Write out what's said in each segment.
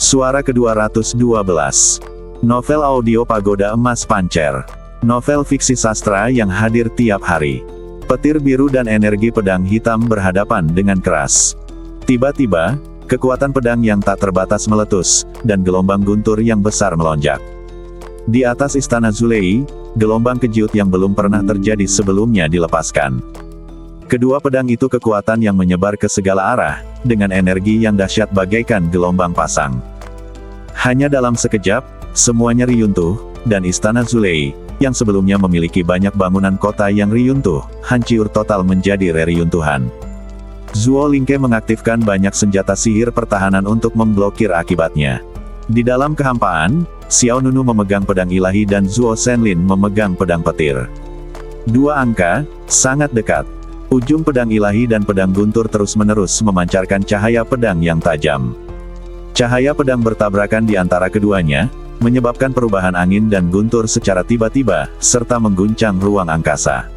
Suara ke-212. Novel audio Pagoda Emas Pancer. Novel fiksi sastra yang hadir tiap hari. Petir biru dan energi pedang hitam berhadapan dengan keras. Tiba-tiba, kekuatan pedang yang tak terbatas meletus, dan gelombang guntur yang besar melonjak. Di atas istana Zulei, gelombang kejut yang belum pernah terjadi sebelumnya dilepaskan. Kedua pedang itu kekuatan yang menyebar ke segala arah, dengan energi yang dahsyat bagaikan gelombang pasang. Hanya dalam sekejap, semuanya riyuntuh, dan istana Zulei, yang sebelumnya memiliki banyak bangunan kota yang riyuntuh, hancur total menjadi reruntuhan. Zuo Lingke mengaktifkan banyak senjata sihir pertahanan untuk memblokir akibatnya. Di dalam kehampaan, Xiao Nunu memegang pedang ilahi dan Zuo Shenlin memegang pedang petir. Dua angka, sangat dekat. Ujung pedang ilahi dan pedang guntur terus-menerus memancarkan cahaya pedang yang tajam. Cahaya pedang bertabrakan di antara keduanya, menyebabkan perubahan angin dan guntur secara tiba-tiba, serta mengguncang ruang angkasa.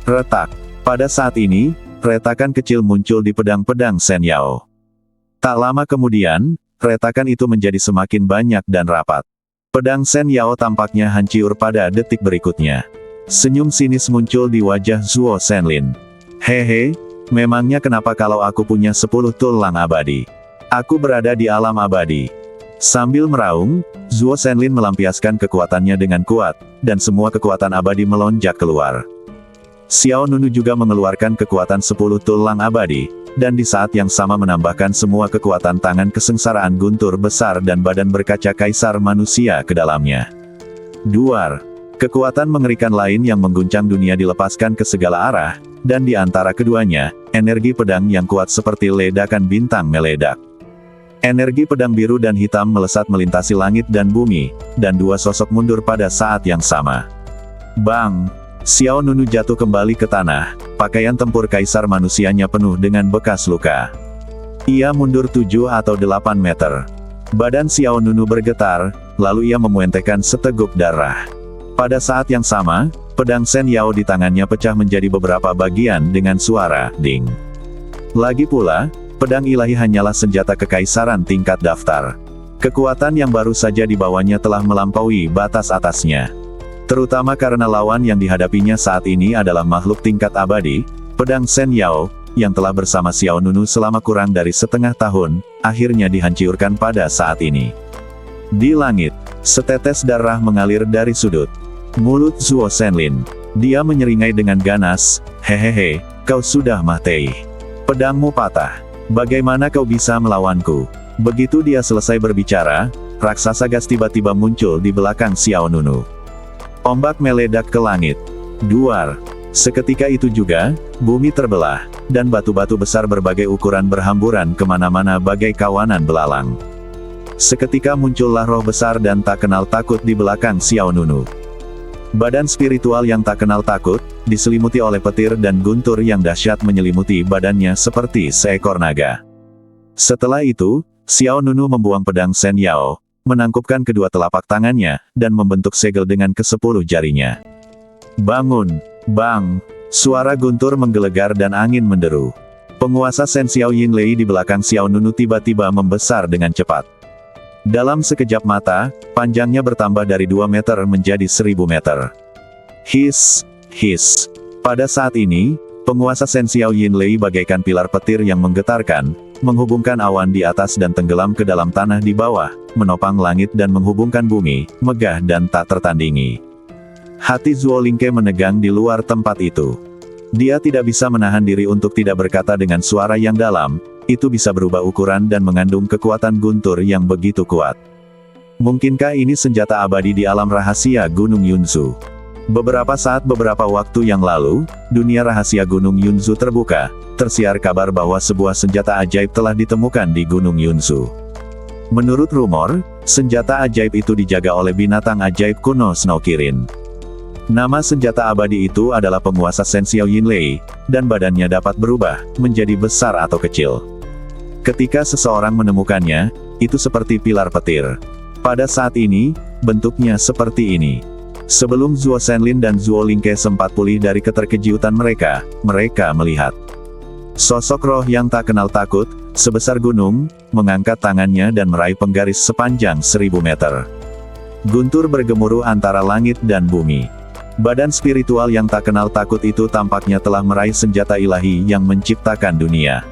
Retak. Pada saat ini, retakan kecil muncul di pedang-pedang Shen Yao. Tak lama kemudian, retakan itu menjadi semakin banyak dan rapat. Pedang Shen Yao tampaknya hancur pada detik berikutnya. Senyum sinis muncul di wajah Zuo Shenlin. Hehe, memangnya kenapa kalau aku punya 10 tulang abadi? Aku berada di alam abadi. Sambil meraung, Zuo Shenlin melampiaskan kekuatannya dengan kuat, dan semua kekuatan abadi melonjak keluar. Xiao Nunu juga mengeluarkan kekuatan 10 tulang abadi, dan di saat yang sama menambahkan semua kekuatan tangan kesengsaraan guntur besar dan badan berkaca kaisar manusia ke dalamnya. Duar. Kekuatan mengerikan lain yang mengguncang dunia dilepaskan ke segala arah, dan di antara keduanya, energi pedang yang kuat seperti ledakan bintang meledak. Energi pedang biru dan hitam melesat melintasi langit dan bumi, dan dua sosok mundur pada saat yang sama. Bang! Xiao Nunu jatuh kembali ke tanah, pakaian tempur kaisar manusianya penuh dengan bekas luka. Ia mundur 7 atau 8 meter. Badan Xiao Nunu bergetar, lalu ia memuentekkan seteguk darah. Pada saat yang sama, pedang Shen Yao di tangannya pecah menjadi beberapa bagian dengan suara ding. Lagi pula, pedang ilahi hanyalah senjata kekaisaran tingkat daftar. Kekuatan yang baru saja dibawanya telah melampaui batas atasnya. Terutama karena lawan yang dihadapinya saat ini adalah makhluk tingkat abadi, pedang Shen Yao, yang telah bersama Xiao Nunu selama kurang dari setengah tahun, akhirnya dihancurkan pada saat ini. Di langit, setetes darah mengalir dari sudut mulut Zuo Shenlin. Dia menyeringai dengan ganas, "Hehehe, kau sudah mati. Pedangmu patah. Bagaimana kau bisa melawanku?" Begitu dia selesai berbicara, raksasa gas tiba-tiba muncul di belakang Xiao Nunu. Ombak meledak ke langit. Duar. Seketika itu juga, bumi terbelah, dan batu-batu besar berbagai ukuran berhamburan kemana-mana bagai kawanan belalang. Seketika muncullah roh besar dan tak kenal takut di belakang Xiao Nunu. Badan spiritual yang tak kenal takut, diselimuti oleh petir dan guntur yang dahsyat menyelimuti badannya seperti seekor naga. Setelah itu, Xiao Nunu membuang pedang Shen Yao, menangkupkan kedua telapak tangannya, dan membentuk segel dengan ke-10 jarinya. Bangun! Bang! Suara guntur menggelegar dan angin menderu. Penguasa Shen Xiao Yinlei di belakang Xiao Nunu tiba-tiba membesar dengan cepat. Dalam sekejap mata, panjangnya bertambah dari 2 meter menjadi 1000 meter. His! His! Pada saat ini, penguasa Shen Xiao Yinlei bagaikan pilar petir yang menggetarkan, menghubungkan awan di atas dan tenggelam ke dalam tanah di bawah, menopang langit dan menghubungkan bumi, megah dan tak tertandingi. Hati Zuo Lingke menegang di luar tempat itu. Dia tidak bisa menahan diri untuk tidak berkata dengan suara yang dalam, itu bisa berubah ukuran dan mengandung kekuatan guntur yang begitu kuat. Mungkinkah ini senjata abadi di alam rahasia Gunung Yunzu? Beberapa waktu yang lalu, dunia rahasia Gunung Yunzu terbuka, tersiar kabar bahwa sebuah senjata ajaib telah ditemukan di Gunung Yunzu. Menurut rumor, senjata ajaib itu dijaga oleh binatang ajaib kuno Snow Kirin. Nama senjata abadi itu adalah penguasa Shen Xiao Yinlei, dan badannya dapat berubah, menjadi besar atau kecil. Ketika seseorang menemukannya, itu seperti pilar petir. Pada saat ini, bentuknya seperti ini. Sebelum Zuo Shenlin dan Zuo Lingke sempat pulih dari keterkejutan mereka, mereka melihat Sosok roh yang tak kenal takut, sebesar gunung, mengangkat tangannya dan meraih penggaris sepanjang 1000 meter. Guntur bergemuruh antara langit dan bumi. Badan spiritual yang tak kenal takut itu tampaknya telah meraih senjata ilahi yang menciptakan dunia.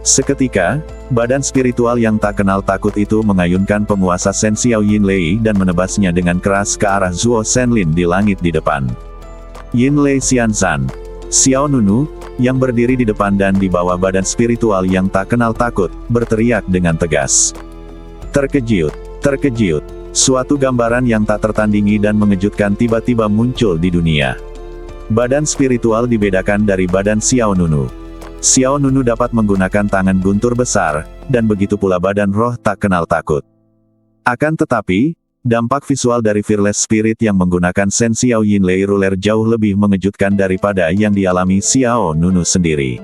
Seketika, badan spiritual yang tak kenal takut itu mengayunkan penguasa Shen Xiao Yinlei dan menebasnya dengan keras ke arah Zuo Shenlin di langit di depan. Yinlei Xianzan, Xiao Nunu, yang berdiri di depan dan di bawah badan spiritual yang tak kenal takut, berteriak dengan tegas. Terkejut, terkejut. Suatu gambaran yang tak tertandingi dan mengejutkan tiba-tiba muncul di dunia. Badan spiritual dibedakan dari badan Xiao Nunu. Xiao Nunu dapat menggunakan tangan guntur besar, dan begitu pula badan roh tak kenal takut. Akan tetapi, dampak visual dari Fearless Spirit yang menggunakan Shen Xiao Yinlei Ruler jauh lebih mengejutkan daripada yang dialami Xiao Nunu sendiri.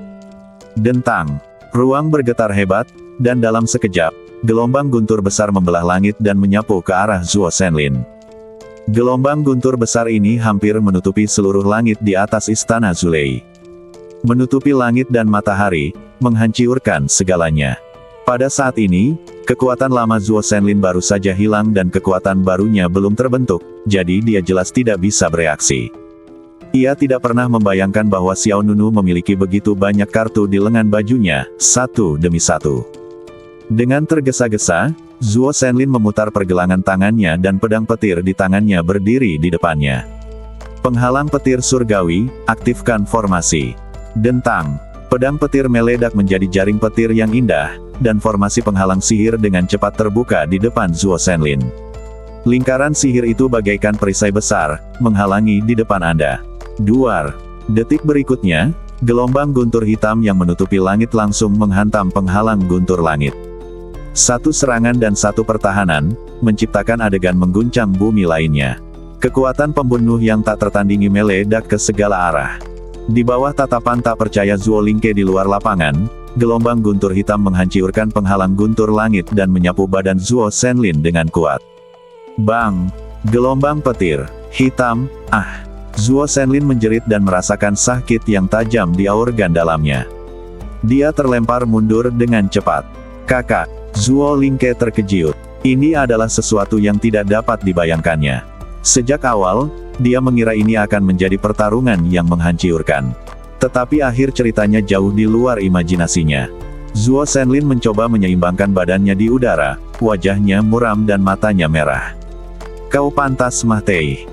Dentang. Ruang bergetar hebat, dan dalam sekejap, gelombang guntur besar membelah langit dan menyapu ke arah Zuo Shenlin. Gelombang guntur besar ini hampir menutupi seluruh langit di atas istana Zulei. Menutupi langit dan matahari, menghancurkan segalanya. Pada saat ini, kekuatan lama Zuo Shenlin baru saja hilang dan kekuatan barunya belum terbentuk, jadi dia jelas tidak bisa bereaksi. Ia tidak pernah membayangkan bahwa Xiao Nunu memiliki begitu banyak kartu di lengan bajunya, satu demi satu. Dengan tergesa-gesa, Zuo Shenlin memutar pergelangan tangannya dan pedang petir di tangannya berdiri di depannya. Penghalang petir surgawi, aktifkan formasi. Dentang. Pedang petir meledak menjadi jaring petir yang indah, dan formasi penghalang sihir dengan cepat terbuka di depan Zuo Shenlin. Lingkaran sihir itu bagaikan perisai besar, menghalangi di depan Anda. Duar. Detik berikutnya, gelombang guntur hitam yang menutupi langit langsung menghantam penghalang guntur langit. Satu serangan dan satu pertahanan, menciptakan adegan mengguncang bumi lainnya. Kekuatan pembunuh yang tak tertandingi meledak ke segala arah. Di bawah tatapan tak percaya Zuo Lingke di luar lapangan, gelombang guntur hitam menghancurkan penghalang guntur langit dan menyapu badan Zuo Shenlin dengan kuat. Bang! Gelombang petir hitam, Zuo Shenlin menjerit dan merasakan sakit yang tajam di organ dalamnya. Dia terlempar mundur dengan cepat. Kakak! Zuo Lingke terkejut. Ini adalah sesuatu yang tidak dapat dibayangkannya. Sejak awal, dia mengira ini akan menjadi pertarungan yang menghancurkan. Tetapi akhir ceritanya jauh di luar imajinasinya. Zuo Shenlin mencoba menyeimbangkan badannya di udara, wajahnya muram dan matanya merah. Kau pantas mati.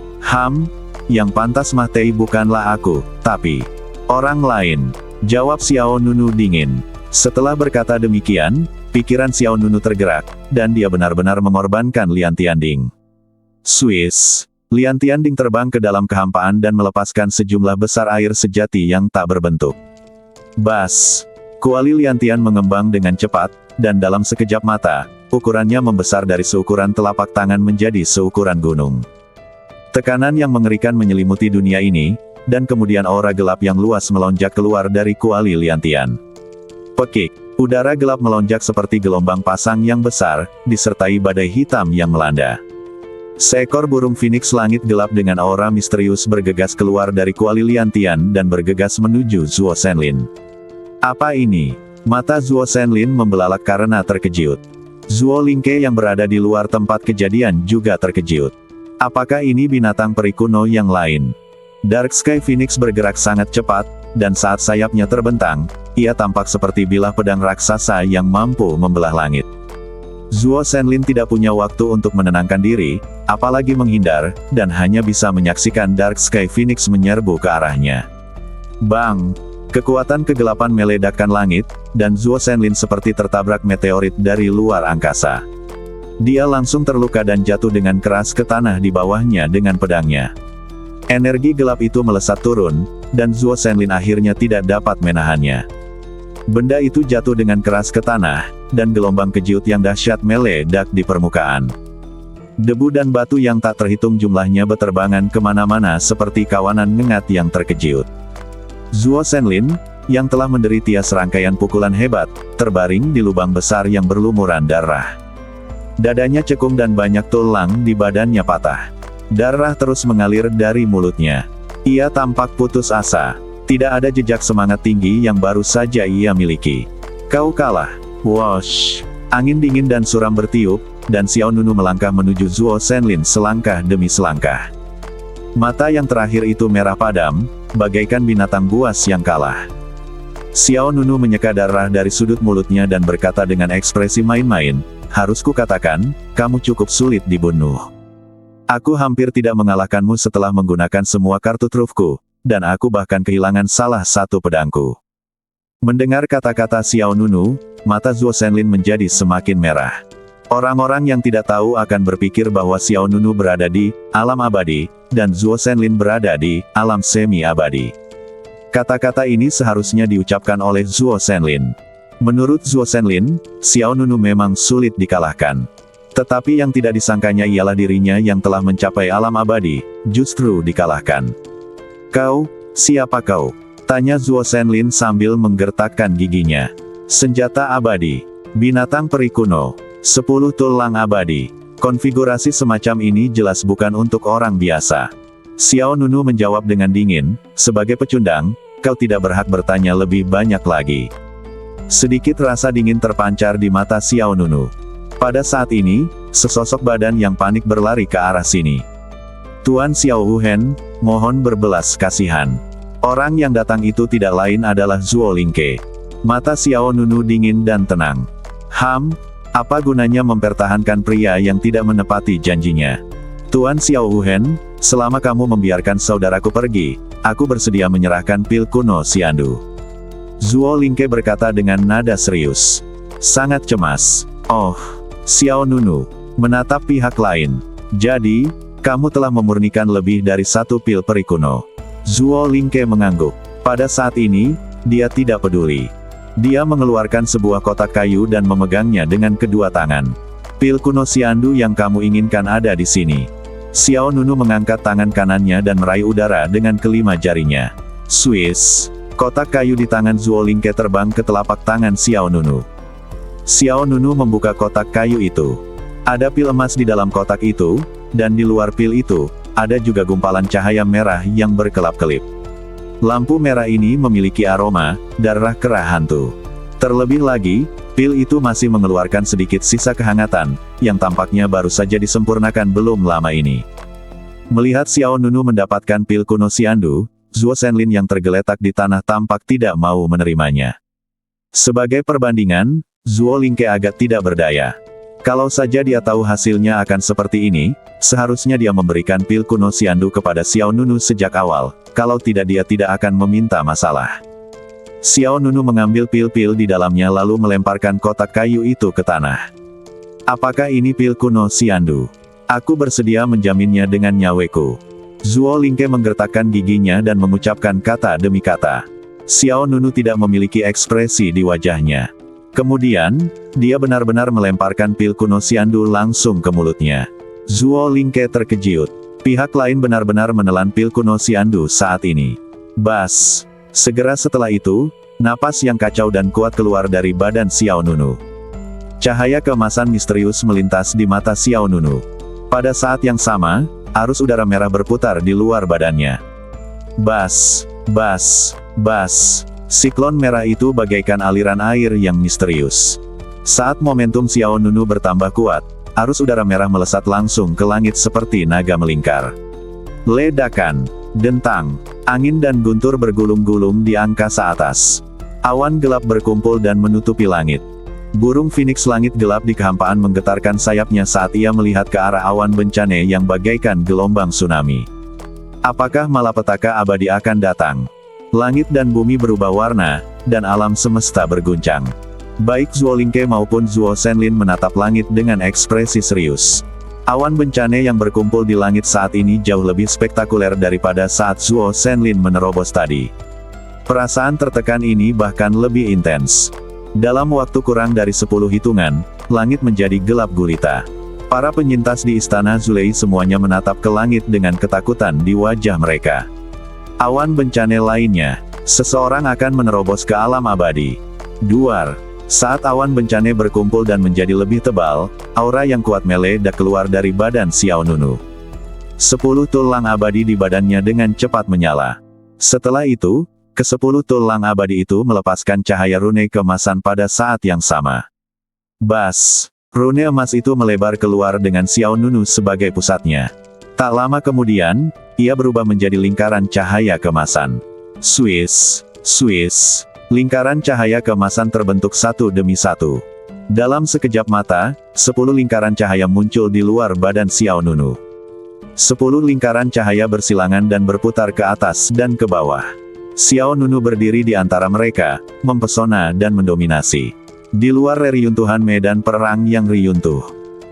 Yang pantas mati bukanlah aku, tapi orang lain, jawab Xiao Nunu dingin. Setelah berkata demikian, pikiran Xiao Nunu tergerak, dan dia benar-benar mengorbankan Lian Tianding. Swiss. Lian Tianding terbang ke dalam kehampaan dan melepaskan sejumlah besar air sejati yang tak berbentuk. Bas. Kuali Lian Tian mengembang dengan cepat, dan dalam sekejap mata, ukurannya membesar dari seukuran telapak tangan menjadi seukuran gunung. Tekanan yang mengerikan menyelimuti dunia ini, dan kemudian aura gelap yang luas melonjak keluar dari kuali Lian Tian. Pekik. Udara gelap melonjak seperti gelombang pasang yang besar, disertai badai hitam yang melanda. Seekor burung phoenix langit gelap dengan aura misterius bergegas keluar dari kuali Lian Tian dan bergegas menuju Zuo Shenlin. Apa ini? Mata Zuo Shenlin membelalak karena terkejut. Zuo Lingke yang berada di luar tempat kejadian juga terkejut. Apakah ini binatang peri kuno yang lain? Dark Sky Phoenix bergerak sangat cepat, dan saat sayapnya terbentang, ia tampak seperti bilah pedang raksasa yang mampu membelah langit. Zuo Shenlin tidak punya waktu untuk menenangkan diri, apalagi menghindar, dan hanya bisa menyaksikan Dark Sky Phoenix menyerbu ke arahnya. Bang! Kekuatan kegelapan meledakkan langit, dan Zuo Shenlin seperti tertabrak meteorit dari luar angkasa. Dia langsung terluka dan jatuh dengan keras ke tanah di bawahnya dengan pedangnya. Energi gelap itu melesat turun, dan Zuo Shenlin akhirnya tidak dapat menahannya. Benda itu jatuh dengan keras ke tanah, dan gelombang kejiut yang dahsyat meledak di permukaan. Debu dan batu yang tak terhitung jumlahnya beterbangan kemana-mana seperti kawanan ngengat yang terkejut. Zuo Shenlin, yang telah menderita serangkaian pukulan hebat, terbaring di lubang besar yang berlumuran darah. Dadanya cekung dan banyak tulang di badannya patah. Darah terus mengalir dari mulutnya. Ia tampak putus asa. Tidak ada jejak semangat tinggi yang baru saja ia miliki. Kau kalah. Wosh! Angin dingin dan suram bertiup, dan Xiao Nunu melangkah menuju Zuo Shenlin selangkah demi selangkah. Mata yang terakhir itu merah padam, bagaikan binatang buas yang kalah. Xiao Nunu menyeka darah dari sudut mulutnya dan berkata dengan ekspresi main-main, harus kukatakan, kamu cukup sulit dibunuh. Aku hampir tidak mengalahkanmu setelah menggunakan semua kartu trufku, dan aku bahkan kehilangan salah satu pedangku. Mendengar kata-kata Xiao Nunu, mata Zuo Shenlin menjadi semakin merah. Orang-orang yang tidak tahu akan berpikir bahwa Xiao Nunu berada di alam abadi, dan Zuo Shenlin berada di alam semi-abadi. Kata-kata ini seharusnya diucapkan oleh Zuo Shenlin. Menurut Zuo Shenlin, Xiao Nunu memang sulit dikalahkan. Tetapi yang tidak disangkanya ialah dirinya yang telah mencapai alam abadi, justru dikalahkan. Kau, siapa kau? Tanya Zuo Shenlin sambil menggertakkan giginya. Senjata abadi. Binatang peri kuno. 10 tulang abadi. Konfigurasi semacam ini jelas bukan untuk orang biasa. Xiao Nunu menjawab dengan dingin, sebagai pecundang, kau tidak berhak bertanya lebih banyak lagi. Sedikit rasa dingin terpancar di mata Xiao Nunu. Pada saat ini, sesosok badan yang panik berlari ke arah sini. Tuan Xiao Huhen, mohon berbelas kasihan. Orang yang datang itu tidak lain adalah Zuo Lingke. Mata Xiao Nunu dingin dan tenang. Apa gunanya mempertahankan pria yang tidak menepati janjinya? Tuan Xiao Huhen, selama kamu membiarkan saudaraku pergi, aku bersedia menyerahkan pil kuno Xiandu. Zuo Lingke berkata dengan nada serius. Sangat cemas. Oh, Xiao Nunu menatap pihak lain. Jadi, kamu telah memurnikan lebih dari 1 pil peri kuno. Zuo Lingke mengangguk. Pada saat ini, dia tidak peduli. Dia mengeluarkan sebuah kotak kayu dan memegangnya dengan kedua tangan. Pil kuno Xiandu yang kamu inginkan ada di sini. Xiao Nunu mengangkat tangan kanannya dan meraih udara dengan kelima jarinya. Swiss. Kotak kayu di tangan Zuo Lingke terbang ke telapak tangan Xiao Nunu. Xiao Nunu membuka kotak kayu itu. Ada pil emas di dalam kotak itu, dan di luar pil itu, ada juga gumpalan cahaya merah yang berkelap-kelip. Lampu merah ini memiliki aroma darah kera hantu. Terlebih lagi, pil itu masih mengeluarkan sedikit sisa kehangatan, yang tampaknya baru saja disempurnakan belum lama ini. Melihat Xiao Nunu mendapatkan pil kuno Xiandu, Zuo Shenlin yang tergeletak di tanah tampak tidak mau menerimanya. Sebagai perbandingan, Zuo Lingke agak tidak berdaya. Kalau saja dia tahu hasilnya akan seperti ini, seharusnya dia memberikan pil kuno Xiandu kepada Xiao Nunu sejak awal, kalau tidak dia tidak akan meminta masalah. Xiao Nunu mengambil pil-pil di dalamnya lalu melemparkan kotak kayu itu ke tanah. Apakah ini pil kuno Xiandu? Aku bersedia menjaminnya dengan nyaweku. Zuo Lingke menggertakkan giginya dan mengucapkan kata demi kata. Xiao Nunu tidak memiliki ekspresi di wajahnya. Kemudian, dia benar-benar melemparkan pil kuno Xiandu langsung ke mulutnya. Zuo Lingke terkejut. Pihak lain benar-benar menelan pil kuno Xiandu saat ini. Bas! Segera setelah itu, napas yang kacau dan kuat keluar dari badan Xiao Nunu. Cahaya keemasan misterius melintas di mata Xiao Nunu. Pada saat yang sama, arus udara merah berputar di luar badannya. Bas! Bas! Bas! Siklon merah itu bagaikan aliran air yang misterius. Saat momentum Xiao Nunu bertambah kuat, arus udara merah melesat langsung ke langit seperti naga melingkar. Ledakan, dentang, angin dan guntur bergulung-gulung di angkasa atas. Awan gelap berkumpul dan menutupi langit. Burung phoenix langit gelap di kehampaan menggetarkan sayapnya saat ia melihat ke arah awan bencana yang bagaikan gelombang tsunami. Apakah malapetaka abadi akan datang? Langit dan bumi berubah warna, dan alam semesta berguncang. Baik Zuo Lingke maupun Zuo Shenlin menatap langit dengan ekspresi serius. Awan bencana yang berkumpul di langit saat ini jauh lebih spektakuler daripada saat Zuo Shenlin menerobos tadi. Perasaan tertekan ini bahkan lebih intens. Dalam waktu kurang dari 10 hitungan, langit menjadi gelap gulita. Para penyintas di istana Zulei semuanya menatap ke langit dengan ketakutan di wajah mereka. Awan bencana lainnya, seseorang akan menerobos ke alam abadi. Duar. Saat awan bencana berkumpul dan menjadi lebih tebal, aura yang kuat meledak keluar dari badan Xiao Nunu. 10 tulang abadi di badannya dengan cepat menyala. Setelah itu, Ke-10 tulang abadi itu melepaskan cahaya rune keemasan pada saat yang sama. Bas! Rune emas itu melebar keluar dengan Xiao Nunu sebagai pusatnya. Tak lama kemudian, ia berubah menjadi lingkaran cahaya keemasan. Swiss, Swiss. Lingkaran cahaya keemasan terbentuk satu demi satu. Dalam sekejap mata, 10 lingkaran cahaya muncul di luar badan Xiao Nunu. 10 lingkaran cahaya bersilangan dan berputar ke atas dan ke bawah. Xiao Nunu berdiri di antara mereka, mempesona dan mendominasi. Di luar reruntuhan medan perang yang riyuntuh.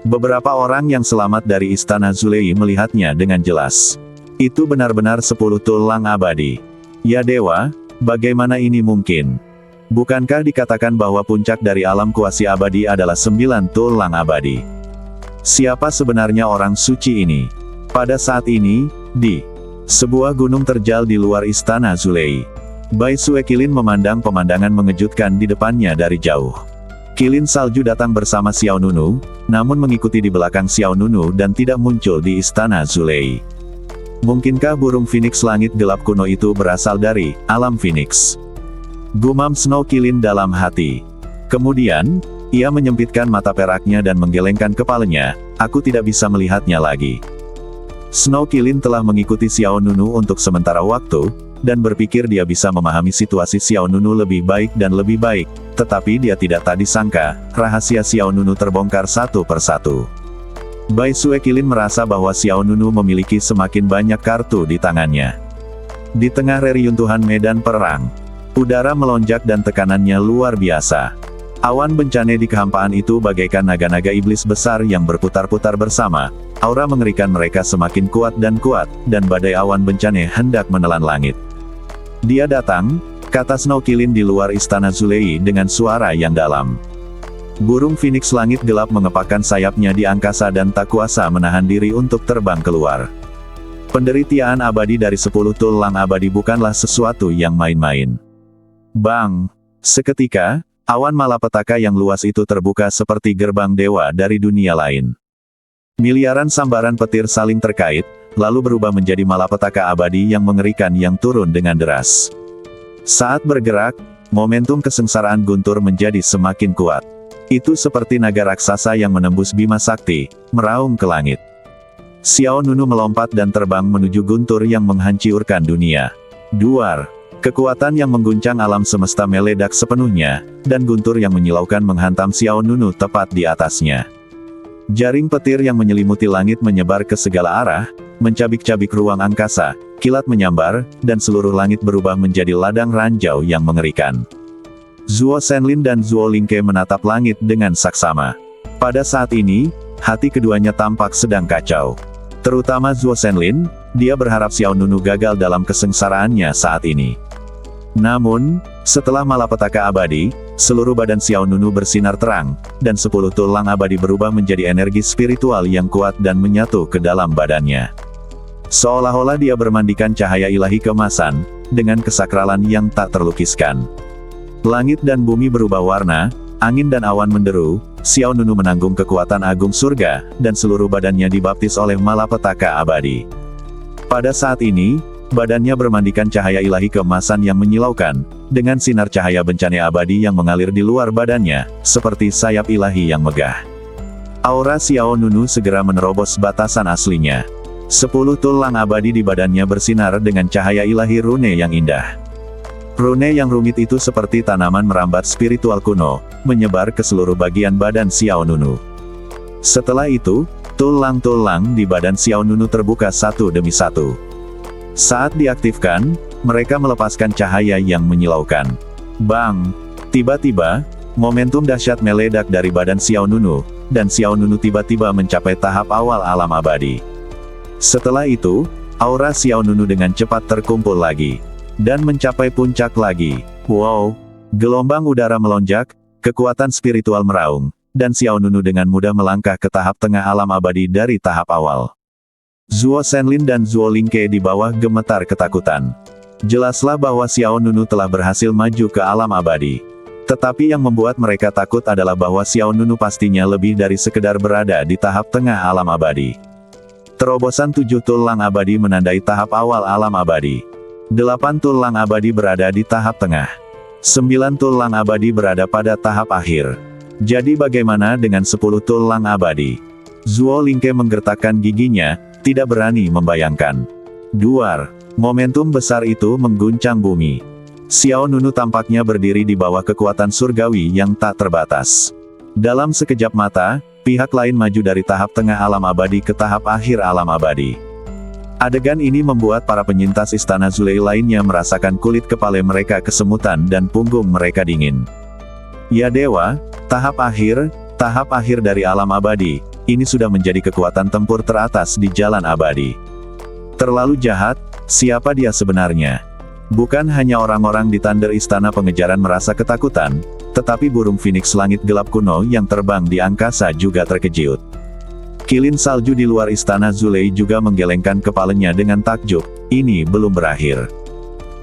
Beberapa orang yang selamat dari istana Zulei melihatnya dengan jelas. Itu benar-benar 10 tulang abadi. Ya dewa, bagaimana ini mungkin? Bukankah dikatakan bahwa puncak dari alam kuasi abadi adalah 9 tulang abadi? Siapa sebenarnya orang suci ini? Pada saat ini, di sebuah gunung terjal di luar istana Zulei, Bai Sue Qilin memandang pemandangan mengejutkan di depannya dari jauh. Qilin salju datang bersama Xiao Nunu, namun mengikuti di belakang Xiao Nunu dan tidak muncul di istana Zulei. Mungkinkah burung Phoenix langit gelap kuno itu berasal dari alam Phoenix? Gumam Snow Qilin dalam hati. Kemudian, ia menyempitkan mata peraknya dan menggelengkan kepalanya. Aku tidak bisa melihatnya lagi. Snow Qilin telah mengikuti Xiao Nunu untuk sementara waktu, dan berpikir dia bisa memahami situasi Xiao Nunu lebih baik dan lebih baik, tetapi dia tidak tadi sangka, rahasia Xiao Nunu terbongkar satu persatu. Bai Sue Qilin merasa bahwa Xiao Nunu memiliki semakin banyak kartu di tangannya. Di tengah reruntuhan medan perang, udara melonjak dan tekanannya luar biasa. Awan bencana di kehampaan itu bagaikan naga-naga iblis besar yang berputar-putar bersama. Aura mengerikan mereka semakin kuat, dan badai awan bencana hendak menelan langit. Dia datang, kata Snow Qilin di luar istana Zulei dengan suara yang dalam. Burung Phoenix langit gelap mengepakkan sayapnya di angkasa dan tak kuasa menahan diri untuk terbang keluar. Penderitaan abadi dari 10 tulang abadi bukanlah sesuatu yang main-main. Bang! Seketika, awan malapetaka yang luas itu terbuka seperti gerbang dewa dari dunia lain. Miliaran sambaran petir saling terkait, lalu berubah menjadi malapetaka abadi yang mengerikan yang turun dengan deras. Saat bergerak, momentum kesengsaraan Guntur menjadi semakin kuat. Itu seperti naga raksasa yang menembus Bima Sakti, meraung ke langit. Xiao Nunu melompat dan terbang menuju Guntur yang menghancurkan dunia. Duar! Kekuatan yang mengguncang alam semesta meledak sepenuhnya, dan guntur yang menyilaukan menghantam Xiao Nunu tepat di atasnya. Jaring petir yang menyelimuti langit menyebar ke segala arah, mencabik-cabik ruang angkasa, kilat menyambar, dan seluruh langit berubah menjadi ladang ranjau yang mengerikan. Zuo Shenlin dan Zuo Lingke menatap langit dengan saksama. Pada saat ini, hati keduanya tampak sedang kacau. Terutama Zuo Shenlin, dia berharap Xiao Nunu gagal dalam kesengsaraannya saat ini. Namun, setelah malapetaka abadi, seluruh badan Xiao Nunu bersinar terang, dan 10 tulang abadi berubah menjadi energi spiritual yang kuat dan menyatu ke dalam badannya. Seolah-olah dia bermandikan cahaya ilahi keemasan, dengan kesakralan yang tak terlukiskan. Langit dan bumi berubah warna, angin dan awan menderu, Xiao Nunu menanggung kekuatan agung surga, dan seluruh badannya dibaptis oleh malapetaka abadi. Pada saat ini, badannya bermandikan cahaya ilahi keemasan yang menyilaukan, dengan sinar cahaya bencana abadi yang mengalir di luar badannya, seperti sayap ilahi yang megah. Aura Xiao Nunu segera menerobos batasan aslinya. 10 tulang abadi di badannya bersinar dengan cahaya ilahi rune yang indah. Rune yang rumit itu seperti tanaman merambat spiritual kuno, menyebar ke seluruh bagian badan Xiao Nunu. Setelah itu, tulang-tulang di badan Xiao Nunu terbuka satu demi satu. Saat diaktifkan, mereka melepaskan cahaya yang menyilaukan. Bang! Tiba-tiba, momentum dahsyat meledak dari badan Xiao Nunu, dan Xiao Nunu tiba-tiba mencapai tahap awal alam abadi. Setelah itu, aura Xiao Nunu dengan cepat terkumpul lagi, dan mencapai puncak lagi. Wow! Gelombang udara melonjak, kekuatan spiritual meraung, dan Xiao Nunu dengan mudah melangkah ke tahap tengah alam abadi dari tahap awal. Zuo Shenlin dan Zuo Lingke di bawah gemetar ketakutan. Jelaslah bahwa Xiao Nunu telah berhasil maju ke alam abadi. Tetapi yang membuat mereka takut adalah bahwa Xiao Nunu pastinya lebih dari sekedar berada di tahap tengah alam abadi. Terobosan 7 tulang abadi menandai tahap awal alam abadi. 8 tulang abadi berada di tahap tengah. 9 tulang abadi berada pada tahap akhir. Jadi bagaimana dengan 10 tulang abadi? Zuo Lingke menggertakkan giginya, tidak berani membayangkan. Duar, momentum besar itu mengguncang bumi. Xiao Nunu tampaknya berdiri di bawah kekuatan surgawi yang tak terbatas. Dalam sekejap mata, pihak lain maju dari tahap tengah alam abadi ke tahap akhir alam abadi. Adegan ini membuat para penyintas istana Zulei lainnya merasakan kulit kepala mereka kesemutan dan punggung mereka dingin. Ya dewa, tahap akhir dari alam abadi, ini sudah menjadi kekuatan tempur teratas di jalan abadi. Terlalu jahat, siapa dia sebenarnya? Bukan hanya orang-orang di Thunder Istana Pengejaran merasa ketakutan, tetapi burung Phoenix langit gelap kuno yang terbang di angkasa juga terkejut. Kilin salju di luar istana Zulei juga menggelengkan kepalanya dengan takjub, ini belum berakhir.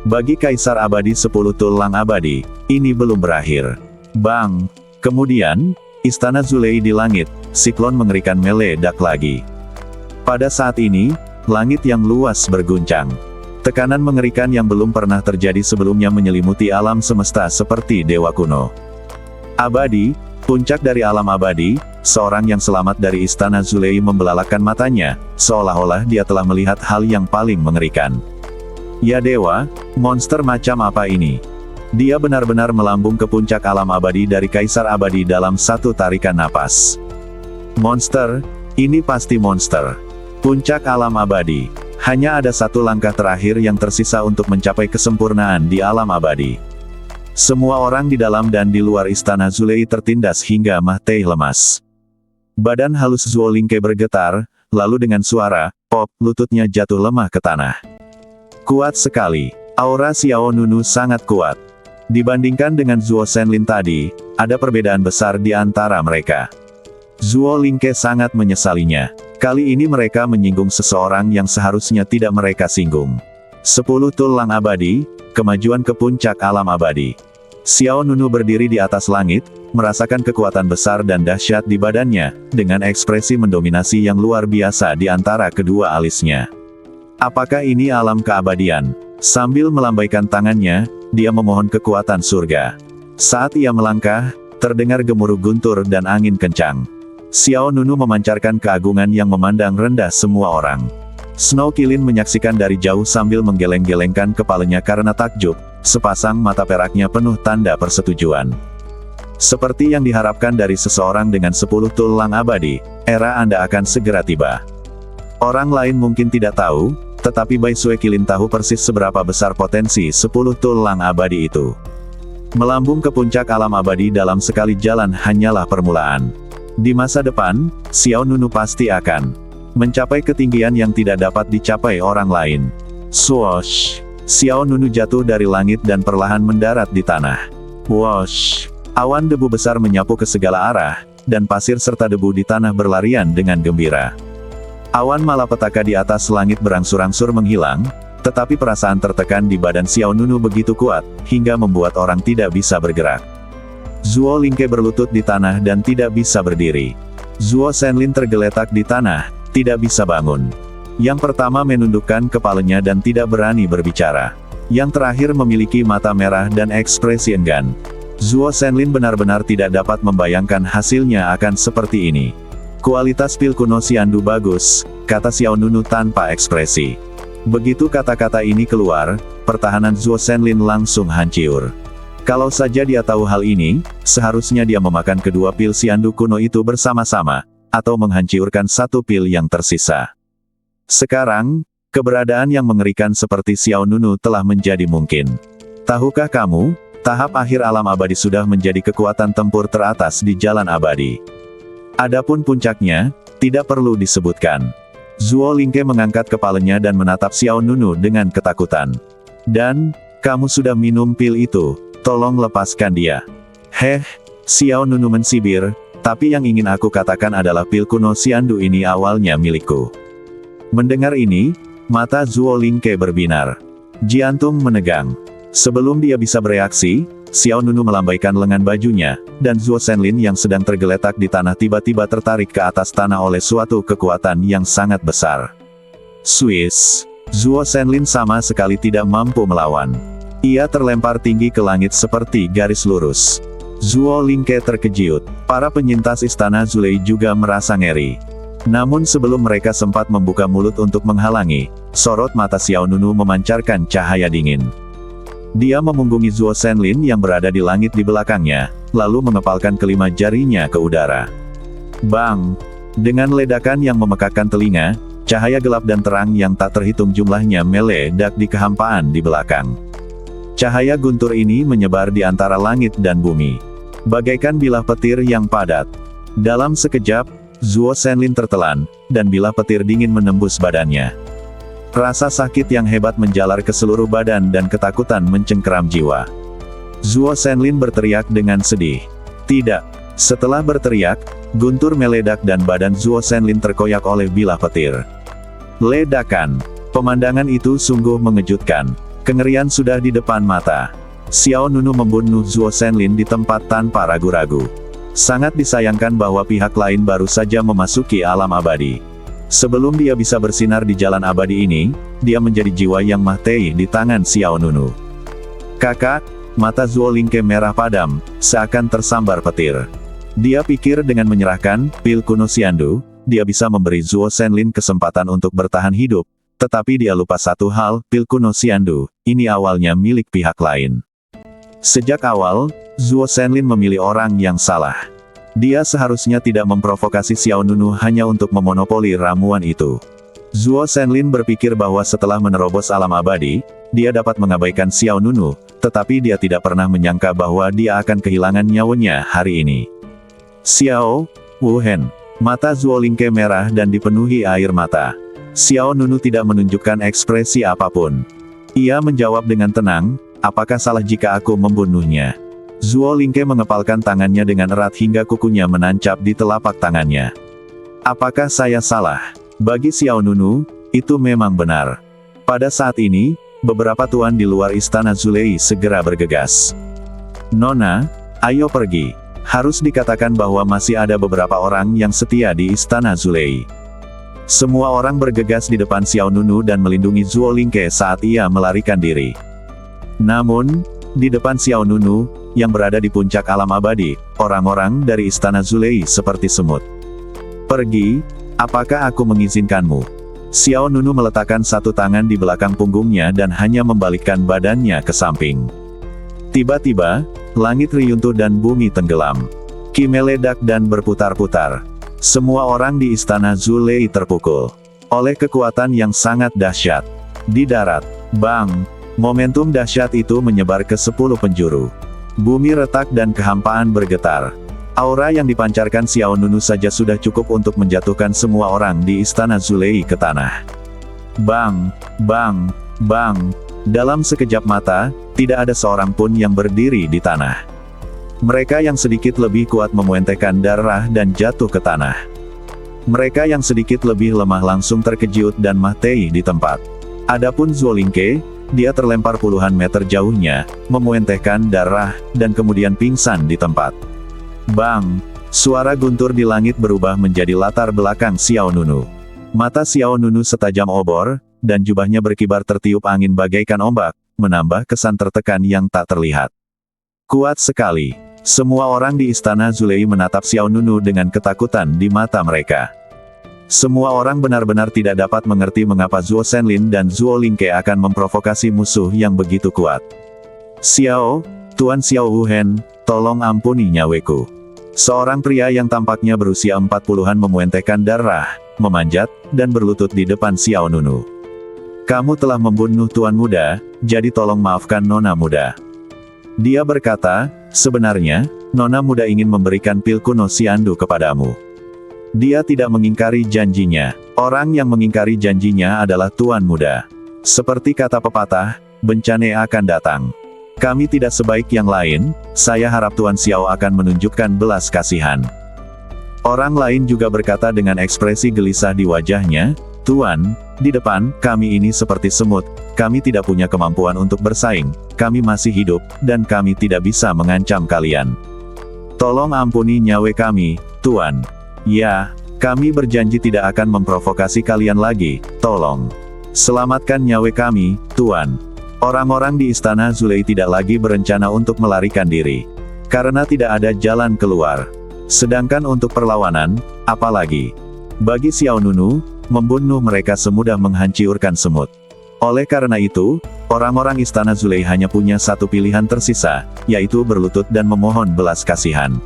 Bagi Kaisar Abadi 10 tulang abadi, ini belum berakhir. Bang! Kemudian, istana Zulei di langit, siklon mengerikan meledak lagi. Pada saat ini, langit yang luas berguncang. Tekanan mengerikan yang belum pernah terjadi sebelumnya menyelimuti alam semesta seperti dewa kuno. Abadi, puncak dari alam abadi, seorang yang selamat dari istana Zulei membelalakan matanya, seolah-olah dia telah melihat hal yang paling mengerikan. Ya dewa, monster macam apa ini? Dia benar-benar melambung ke puncak alam abadi dari Kaisar Abadi dalam satu tarikan napas. Monster, ini pasti monster. Puncak alam abadi. Hanya ada satu langkah terakhir yang tersisa untuk mencapai kesempurnaan di alam abadi. Semua orang di dalam dan di luar istana Zulei tertindas hingga mata lemas. Badan halus Zuo Lingke bergetar, lalu dengan suara pop, lututnya jatuh lemah ke tanah. Kuat sekali. Aura Xiao Nunu sangat kuat. Dibandingkan dengan Zuo Shenlin tadi, ada perbedaan besar di antara mereka. Zuo Lingke sangat menyesalinya. Kali ini mereka menyinggung seseorang yang seharusnya tidak mereka singgung. 10 tulang abadi, kemajuan ke puncak alam abadi. Xiao Nunu berdiri di atas langit, merasakan kekuatan besar dan dahsyat di badannya, dengan ekspresi mendominasi yang luar biasa di antara kedua alisnya. Apakah ini alam keabadian? Sambil melambaikan tangannya, dia memohon kekuatan surga. Saat ia melangkah, terdengar gemuruh guntur dan angin kencang. Xiao Nunu memancarkan keagungan yang memandang rendah semua orang. Snow Kilin menyaksikan dari jauh sambil menggeleng-gelengkan kepalanya karena takjub, sepasang mata peraknya penuh tanda persetujuan. Seperti yang diharapkan dari seseorang dengan 10 tulang abadi, era Anda akan segera tiba. Orang lain mungkin tidak tahu, tetapi Bai Sue Kilin tahu persis seberapa besar potensi 10 tulang abadi itu. Melambung ke puncak alam abadi dalam sekali jalan hanyalah permulaan. Di masa depan, Xiao Nunu pasti akan mencapai ketinggian yang tidak dapat dicapai orang lain. Swoosh! Xiao Nunu jatuh dari langit dan perlahan mendarat di tanah. Whoosh! Awan debu besar menyapu ke segala arah, dan pasir serta debu di tanah berlarian dengan gembira. Awan malapetaka di atas langit berangsur-angsur menghilang, tetapi perasaan tertekan di badan Xiao Nunu begitu kuat, hingga membuat orang tidak bisa bergerak. Zuo Lingke berlutut di tanah dan tidak bisa berdiri. Zuo Shenlin tergeletak di tanah, tidak bisa bangun. Yang pertama menundukkan kepalanya dan tidak berani berbicara. Yang terakhir memiliki mata merah dan ekspresi enggan. Zuo Shenlin benar-benar tidak dapat membayangkan hasilnya akan seperti ini. Kualitas pil kuno Xiandu bagus, kata Xiao Nunu tanpa ekspresi. Begitu kata-kata ini keluar, pertahanan Zuo Shenlin langsung hancur. Kalau saja dia tahu hal ini, seharusnya dia memakan kedua pil Xiandu kuno itu bersama-sama, atau menghancurkan satu pil yang tersisa. Sekarang, keberadaan yang mengerikan seperti Xiao Nunu telah menjadi mungkin. Tahukah kamu, tahap akhir alam abadi sudah menjadi kekuatan tempur teratas di jalan abadi. Adapun puncaknya, tidak perlu disebutkan. Zuo Lingke mengangkat kepalanya dan menatap Xiao Nunu dengan ketakutan. Dan, kamu sudah minum pil itu. Tolong lepaskan dia. Xiao Nunu mensibir, tapi yang ingin aku katakan adalah pil kuno Xiandu ini awalnya milikku. Mendengar ini, mata Zuo Lingke berbinar. Jantung menegang. Sebelum dia bisa bereaksi, Xiao Nunu melambaikan lengan bajunya, dan Zuo Shenlin yang sedang tergeletak di tanah tiba-tiba tertarik ke atas tanah oleh suatu kekuatan yang sangat besar. Swiss! Zuo Shenlin sama sekali tidak mampu melawan. Ia terlempar tinggi ke langit seperti garis lurus. Zuo Lingke terkejut. Para penyintas istana Zulei juga merasa ngeri. Namun sebelum mereka sempat membuka mulut untuk menghalangi, sorot mata Xiao Nunu memancarkan cahaya dingin. Dia memunggungi Zuo Shenlin yang berada di langit di belakangnya, lalu mengepalkan kelima jarinya ke udara. Bang! Dengan ledakan yang memekakkan telinga, cahaya gelap dan terang yang tak terhitung jumlahnya meledak di kehampaan di belakang. Cahaya guntur ini menyebar di antara langit dan bumi, bagaikan bilah petir yang padat. Dalam sekejap, Zuo Shenlin tertelan, dan bilah petir dingin menembus badannya. Rasa sakit yang hebat menjalar ke seluruh badan dan ketakutan mencengkeram jiwa. Zuo Shenlin berteriak dengan sedih. Tidak. Setelah berteriak, guntur meledak dan badan Zuo Shenlin terkoyak oleh bilah petir. Ledakan. Pemandangan itu sungguh mengejutkan. Kengerian sudah di depan mata. Xiao Nunu membunuh Zuo Shenlin di tempat tanpa ragu-ragu. Sangat disayangkan bahwa pihak lain baru saja memasuki alam abadi. Sebelum dia bisa bersinar di jalan abadi ini, dia menjadi jiwa yang mahtai di tangan Xiao Nunu. Kakak, mata Zuo Lingke merah padam, seakan tersambar petir. Dia pikir dengan menyerahkan pil kuno Xiandu, dia bisa memberi Zuo Shenlin kesempatan untuk bertahan hidup. Tetapi dia lupa satu hal, pil kuno Xiandu, ini awalnya milik pihak lain. Sejak awal, Zuo Shenlin memilih orang yang salah. Dia seharusnya tidak memprovokasi Xiao Nunu hanya untuk memonopoli ramuan itu. Zuo Shenlin berpikir bahwa setelah menerobos alam abadi, dia dapat mengabaikan Xiao Nunu, tetapi dia tidak pernah menyangka bahwa dia akan kehilangan nyawanya hari ini. Xiao Wuhen. Mata Zuo Lingke merah dan dipenuhi air mata. Xiao Nunu tidak menunjukkan ekspresi apapun. Ia menjawab dengan tenang, apakah salah jika aku membunuhnya? Zuo Lingke mengepalkan tangannya dengan erat hingga kukunya menancap di telapak tangannya. Apakah saya salah? Bagi Xiao Nunu, itu memang benar. Pada saat ini, beberapa tuan di luar istana Zulei segera bergegas. Nona, ayo pergi. Harus dikatakan bahwa masih ada beberapa orang yang setia di istana Zulei. Semua orang bergegas di depan Xiao Nunu dan melindungi Zuo Lingke saat ia melarikan diri. Namun, di depan Xiao Nunu, yang berada di puncak alam abadi, orang-orang dari istana Zulei seperti semut. Pergi, apakah aku mengizinkanmu? Xiao Nunu meletakkan satu tangan di belakang punggungnya dan hanya membalikkan badannya ke samping. Tiba-tiba, langit riyuntuh dan bumi tenggelam. Ki meledak dan berputar-putar. Semua orang di istana Zulei terpukul oleh kekuatan yang sangat dahsyat. Di darat, bang! Momentum dahsyat itu menyebar ke 10 penjuru. Bumi retak dan kehampaan bergetar. Aura yang dipancarkan Xiao Nunu saja sudah cukup untuk menjatuhkan semua orang di istana Zulei ke tanah. Bang! Bang! Bang! Dalam sekejap mata, tidak ada seorang pun yang berdiri di tanah. Mereka yang sedikit lebih kuat memuentekan darah dan jatuh ke tanah. Mereka yang sedikit lebih lemah langsung terkejut dan mati di tempat. Adapun Zuo Lingke, dia terlempar puluhan meter jauhnya, memuentehkan darah, dan kemudian pingsan di tempat. Bang! Suara guntur di langit berubah menjadi latar belakang Xiao Nunu. Mata Xiao Nunu setajam obor, dan jubahnya berkibar tertiup angin bagaikan ombak, menambah kesan tertekan yang tak terlihat. Kuat sekali. Semua orang di istana Zulei menatap Xiao Nunu dengan ketakutan di mata mereka. Semua orang benar-benar tidak dapat mengerti mengapa Zuo Shenlin dan Zuo Lingke akan memprovokasi musuh yang begitu kuat. Xiao, Tuan Xiao Wuhen, tolong ampuni nyaweku. Seorang pria yang tampaknya berusia 40-an memuentehkan darah, memanjat, dan berlutut di depan Xiao Nunu. Kamu telah membunuh Tuan Muda, jadi tolong maafkan Nona Muda. Dia berkata, sebenarnya, Nona Muda ingin memberikan pil kuno Xiandu kepadamu. Dia tidak mengingkari janjinya. Orang yang mengingkari janjinya adalah Tuan Muda. Seperti kata pepatah, bencana akan datang. Kami tidak sebaik yang lain, saya harap Tuan Xiao akan menunjukkan belas kasihan. Orang lain juga berkata dengan ekspresi gelisah di wajahnya, Tuan, di depan, kami ini seperti semut, kami tidak punya kemampuan untuk bersaing, kami masih hidup, dan kami tidak bisa mengancam kalian. Tolong ampuni nyawa kami, Tuan. Ya, kami berjanji tidak akan memprovokasi kalian lagi, tolong. Selamatkan nyawa kami, Tuan. Orang-orang di Istana Zulei tidak lagi berencana untuk melarikan diri. Karena tidak ada jalan keluar. Sedangkan untuk perlawanan, apalagi bagi Xiao Nunu, membunuh mereka semudah menghancurkan semut. Oleh karena itu, orang-orang Istana Zulei hanya punya satu pilihan tersisa, yaitu berlutut dan memohon belas kasihan.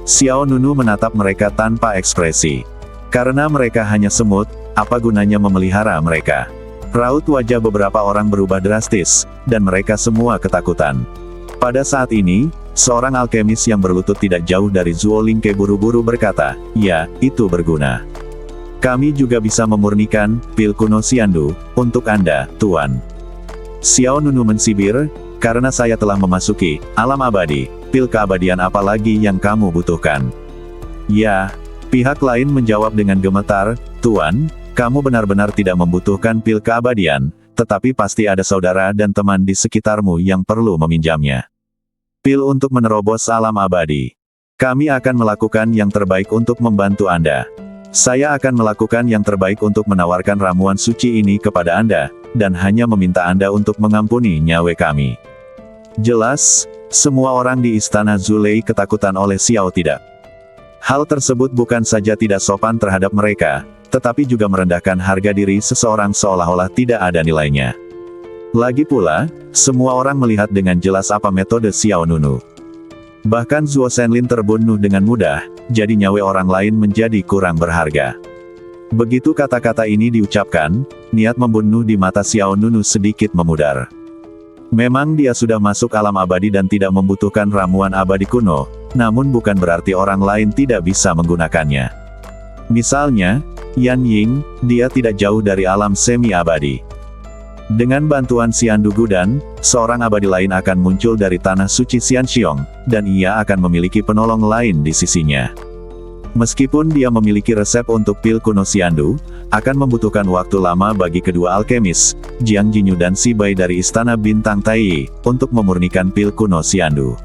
Xiao Nunu menatap mereka tanpa ekspresi. Karena mereka hanya semut, apa gunanya memelihara mereka? Raut wajah beberapa orang berubah drastis, dan mereka semua ketakutan. Pada saat ini, seorang alkemis yang berlutut tidak jauh dari Zuo Lingke buru-buru berkata, "Ya, itu berguna. Kami juga bisa memurnikan pil kuno Xiandu untuk Anda, Tuan." Xiao Nunu mensibir, "Karena saya telah memasuki alam abadi, pil keabadian apa lagi yang kamu butuhkan?" "Ya." Pihak lain menjawab dengan gemetar, "Tuan, kamu benar-benar tidak membutuhkan pil keabadian, tetapi pasti ada saudara dan teman di sekitarmu yang perlu meminjamnya. Pil untuk menerobos alam abadi. Kami akan melakukan yang terbaik untuk membantu Anda. Saya akan melakukan yang terbaik untuk menawarkan ramuan suci ini kepada Anda, dan hanya meminta Anda untuk mengampuni nyawa kami." Jelas, semua orang di Istana Zulei ketakutan oleh Xiao Tidak. Hal tersebut bukan saja tidak sopan terhadap mereka, tetapi juga merendahkan harga diri seseorang seolah-olah tidak ada nilainya. Lagi pula, semua orang melihat dengan jelas apa metode Xiao Nunu. Bahkan Zuo Shenlin terbunuh dengan mudah, jadi nyawa orang lain menjadi kurang berharga. Begitu kata-kata ini diucapkan, niat membunuh di mata Xiao Nunu sedikit memudar. Memang dia sudah masuk alam abadi dan tidak membutuhkan ramuan abadi kuno, namun bukan berarti orang lain tidak bisa menggunakannya. Misalnya, Yan Ying, dia tidak jauh dari alam semi-abadi. Dengan bantuan Xiandu Gudan, seorang abadi lain akan muncul dari tanah suci Xianxiong, dan ia akan memiliki penolong lain di sisinya. Meskipun dia memiliki resep untuk pil kuno Xiandu, akan membutuhkan waktu lama bagi kedua alkemis, Jiang Jinyu dan Si Bai dari Istana Bintang Tai, untuk memurnikan pil kuno Xiandu.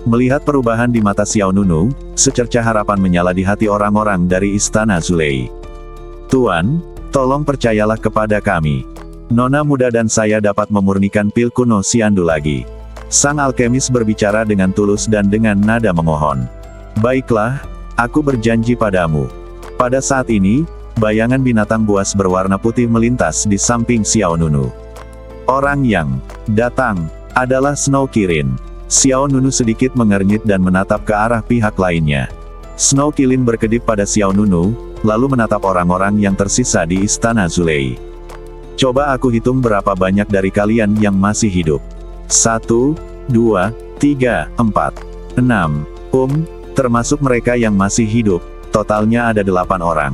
Melihat perubahan di mata Xiao Nunu, secercah harapan menyala di hati orang-orang dari Istana Zulei. "Tuan, tolong percayalah kepada kami. Nona muda dan saya dapat memurnikan pil kuno Xiandu lagi." Sang alkemis berbicara dengan tulus dan dengan nada memohon. "Baiklah, aku berjanji padamu." Pada saat ini, bayangan binatang buas berwarna putih melintas di samping Xiao Nunu. Orang yang datang adalah Snow Kirin. Xiao Nunu sedikit mengernyit dan menatap ke arah pihak lainnya. Snow Kirin berkedip pada Xiao Nunu, lalu menatap orang-orang yang tersisa di Istana Zulei. "Coba aku hitung berapa banyak dari kalian yang masih hidup. 1, 2, 3, 4, 6. Termasuk mereka yang masih hidup, totalnya ada 8 orang.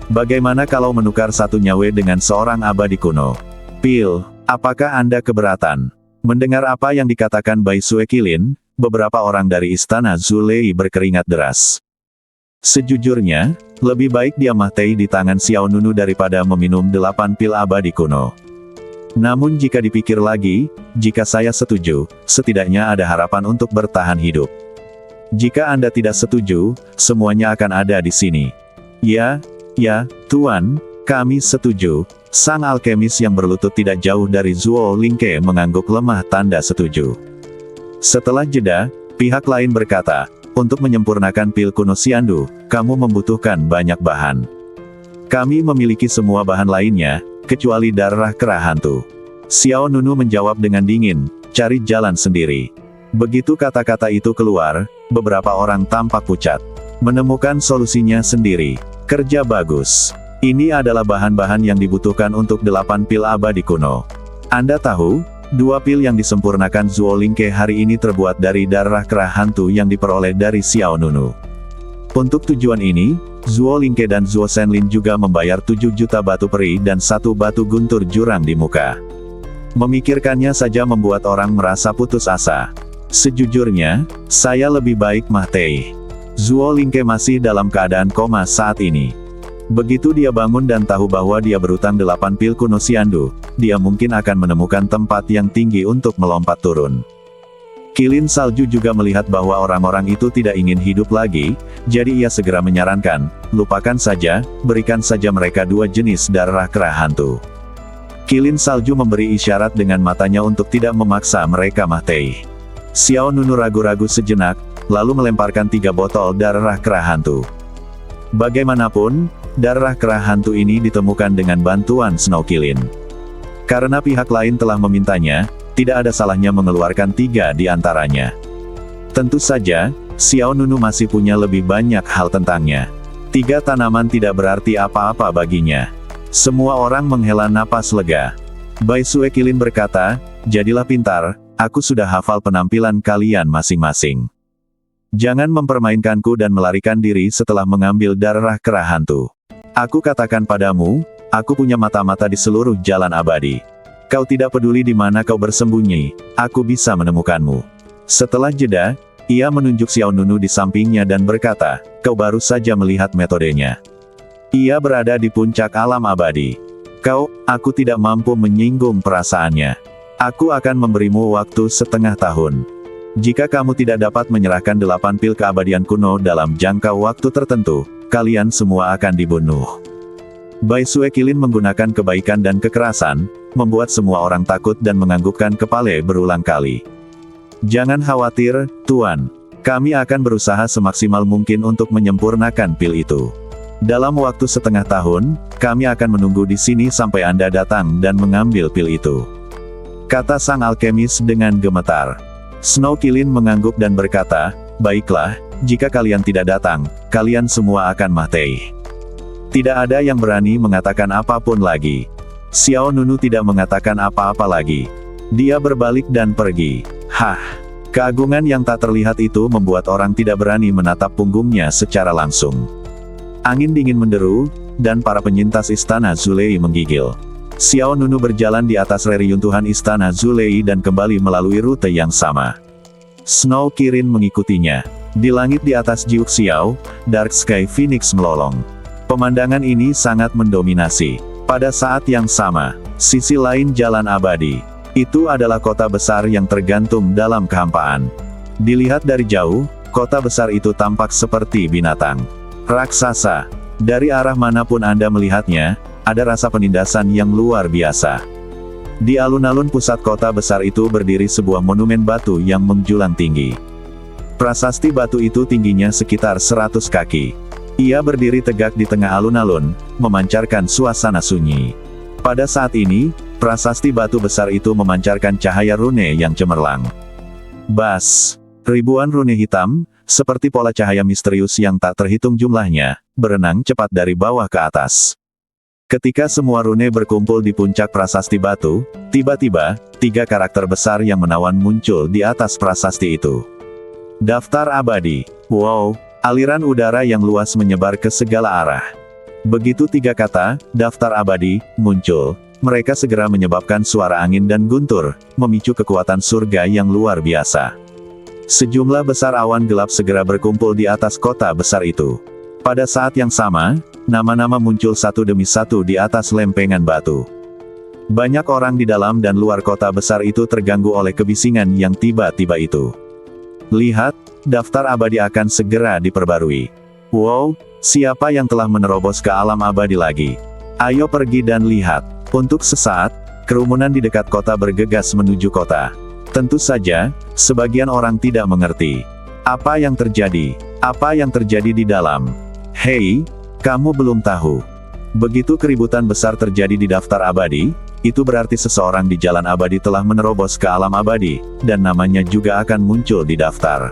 Bagaimana kalau menukar satu nyawa dengan seorang abadi kuno? Pil, apakah Anda keberatan?" Mendengar apa yang dikatakan Bai Sue Qilin, beberapa orang dari Istana Zulei berkeringat deras. Sejujurnya, lebih baik dia mati di tangan Xiao Nunu daripada meminum 8 pil abadi kuno. Namun jika dipikir lagi, jika saya setuju, setidaknya ada harapan untuk bertahan hidup. Jika Anda tidak setuju, semuanya akan ada di sini. Ya, Tuan, kami setuju." Sang alkemis yang berlutut tidak jauh dari Zuo Lingke mengangguk lemah tanda setuju. Setelah jeda, pihak lain berkata, "Untuk menyempurnakan pil kuno Xiandu, kamu membutuhkan banyak bahan. Kami memiliki semua bahan lainnya, kecuali darah kera hantu." Xiao Nunu menjawab dengan dingin, "Cari jalan sendiri." Begitu kata-kata itu keluar, beberapa orang tampak pucat. "Menemukan solusinya sendiri. Kerja bagus. Ini adalah bahan-bahan yang dibutuhkan untuk 8 pil abadi kuno. Anda tahu, 2 pil yang disempurnakan Zuo Lingke hari ini terbuat dari darah kera hantu yang diperoleh dari Xiao Nunu. Untuk tujuan ini, Zuo Lingke dan Zuo Shenlin juga membayar 7 juta batu peri dan 1 batu guntur jurang di muka." Memikirkannya saja membuat orang merasa putus asa. "Sejujurnya, saya lebih baik mati." Zuo Lingke masih dalam keadaan koma saat ini. Begitu dia bangun dan tahu bahwa dia berutang 8 pil kuno Xiandu, dia mungkin akan menemukan tempat yang tinggi untuk melompat turun. Qilin Salju juga melihat bahwa orang-orang itu tidak ingin hidup lagi, jadi ia segera menyarankan, "Lupakan saja, berikan saja mereka 2 jenis darah kera hantu. Kilin salju memberi isyarat dengan matanya untuk tidak memaksa mereka mati. Xiao Nunu ragu-ragu sejenak, lalu melemparkan 3 botol darah kera hantu. Bagaimanapun, darah kera hantu ini ditemukan dengan bantuan Snow Kilin. Karena pihak lain telah memintanya, tidak ada salahnya mengeluarkan 3 di antaranya. Tentu saja, Xiao Nunu masih punya lebih banyak hal tentangnya. 3 tanaman tidak berarti apa-apa baginya. Semua orang menghela napas lega. Bai Sue Kilin berkata, jadilah pintar, aku sudah hafal penampilan kalian masing-masing. Jangan mempermainkanku dan melarikan diri setelah mengambil darah kera hantu. Aku katakan padamu, aku punya mata-mata di seluruh jalan abadi. Kau tidak peduli di mana kau bersembunyi, aku bisa menemukanmu. Setelah jeda, ia menunjuk Xiao Nunu di sampingnya dan berkata, kau baru saja melihat metodenya. Ia berada di puncak alam abadi. Aku tidak mampu menyinggung perasaannya. Aku akan memberimu waktu setengah tahun. Jika kamu tidak dapat menyerahkan 8 pil keabadian kuno dalam jangka waktu tertentu, kalian semua akan dibunuh. Bai Sue Kilin menggunakan kebaikan dan kekerasan, membuat semua orang takut dan menganggukkan kepala berulang kali. Jangan khawatir, Tuan. Kami akan berusaha semaksimal mungkin untuk menyempurnakan pil itu. Dalam waktu setengah tahun, kami akan menunggu di sini sampai Anda datang dan mengambil pil itu. Kata sang alkemis dengan gemetar. Snow Kilin mengangguk dan berkata, baiklah, jika kalian tidak datang, kalian semua akan mati. Tidak ada yang berani mengatakan apapun lagi. Xiao Nunu tidak mengatakan apa-apa lagi. Dia berbalik dan pergi. Hah! Keagungan yang tak terlihat itu membuat orang tidak berani menatap punggungnya secara langsung. Angin dingin menderu, dan para penyintas istana Zulei menggigil. Xiao Nunu berjalan di atas reruntuhan istana Zulei dan kembali melalui rute yang sama. Snow Kilin mengikutinya. Di langit di atas Jiuk Xiao, Dark Sky Phoenix melolong. Pemandangan ini sangat mendominasi. Pada saat yang sama, sisi lain jalan abadi. Itu adalah kota besar yang tergantung dalam kehampaan. Dilihat dari jauh, kota besar itu tampak seperti binatang raksasa. Dari arah manapun Anda melihatnya, ada rasa penindasan yang luar biasa. Di alun-alun pusat kota besar itu berdiri sebuah monumen batu yang menjulang tinggi. Prasasti batu itu tingginya sekitar 100 kaki. Ia berdiri tegak di tengah alun-alun, memancarkan suasana sunyi. Pada saat ini, prasasti batu besar itu memancarkan cahaya rune yang cemerlang. Bas! Ribuan rune hitam, seperti pola cahaya misterius yang tak terhitung jumlahnya, berenang cepat dari bawah ke atas. Ketika semua rune berkumpul di puncak prasasti batu, tiba-tiba, 3 karakter besar yang menawan muncul di atas prasasti itu. Daftar abadi. Wow, aliran udara yang luas menyebar ke segala arah. Begitu 3 kata, daftar abadi, muncul, mereka segera menyebabkan suara angin dan guntur, memicu kekuatan surga yang luar biasa. Sejumlah besar awan gelap segera berkumpul di atas kota besar itu. Pada saat yang sama, nama-nama muncul satu demi satu di atas lempengan batu. Banyak orang di dalam dan luar kota besar itu terganggu oleh kebisingan yang tiba-tiba itu. Lihat, daftar abadi akan segera diperbarui. Wow, siapa yang telah menerobos ke alam abadi lagi? Ayo pergi dan lihat. Untuk sesaat, kerumunan di dekat kota bergegas menuju kota. Tentu saja, sebagian orang tidak mengerti. Apa yang terjadi? Apa yang terjadi di dalam? Hei, kamu belum tahu. Begitu keributan besar terjadi di daftar abadi, itu berarti seseorang di jalan abadi telah menerobos ke alam abadi, dan namanya juga akan muncul di daftar.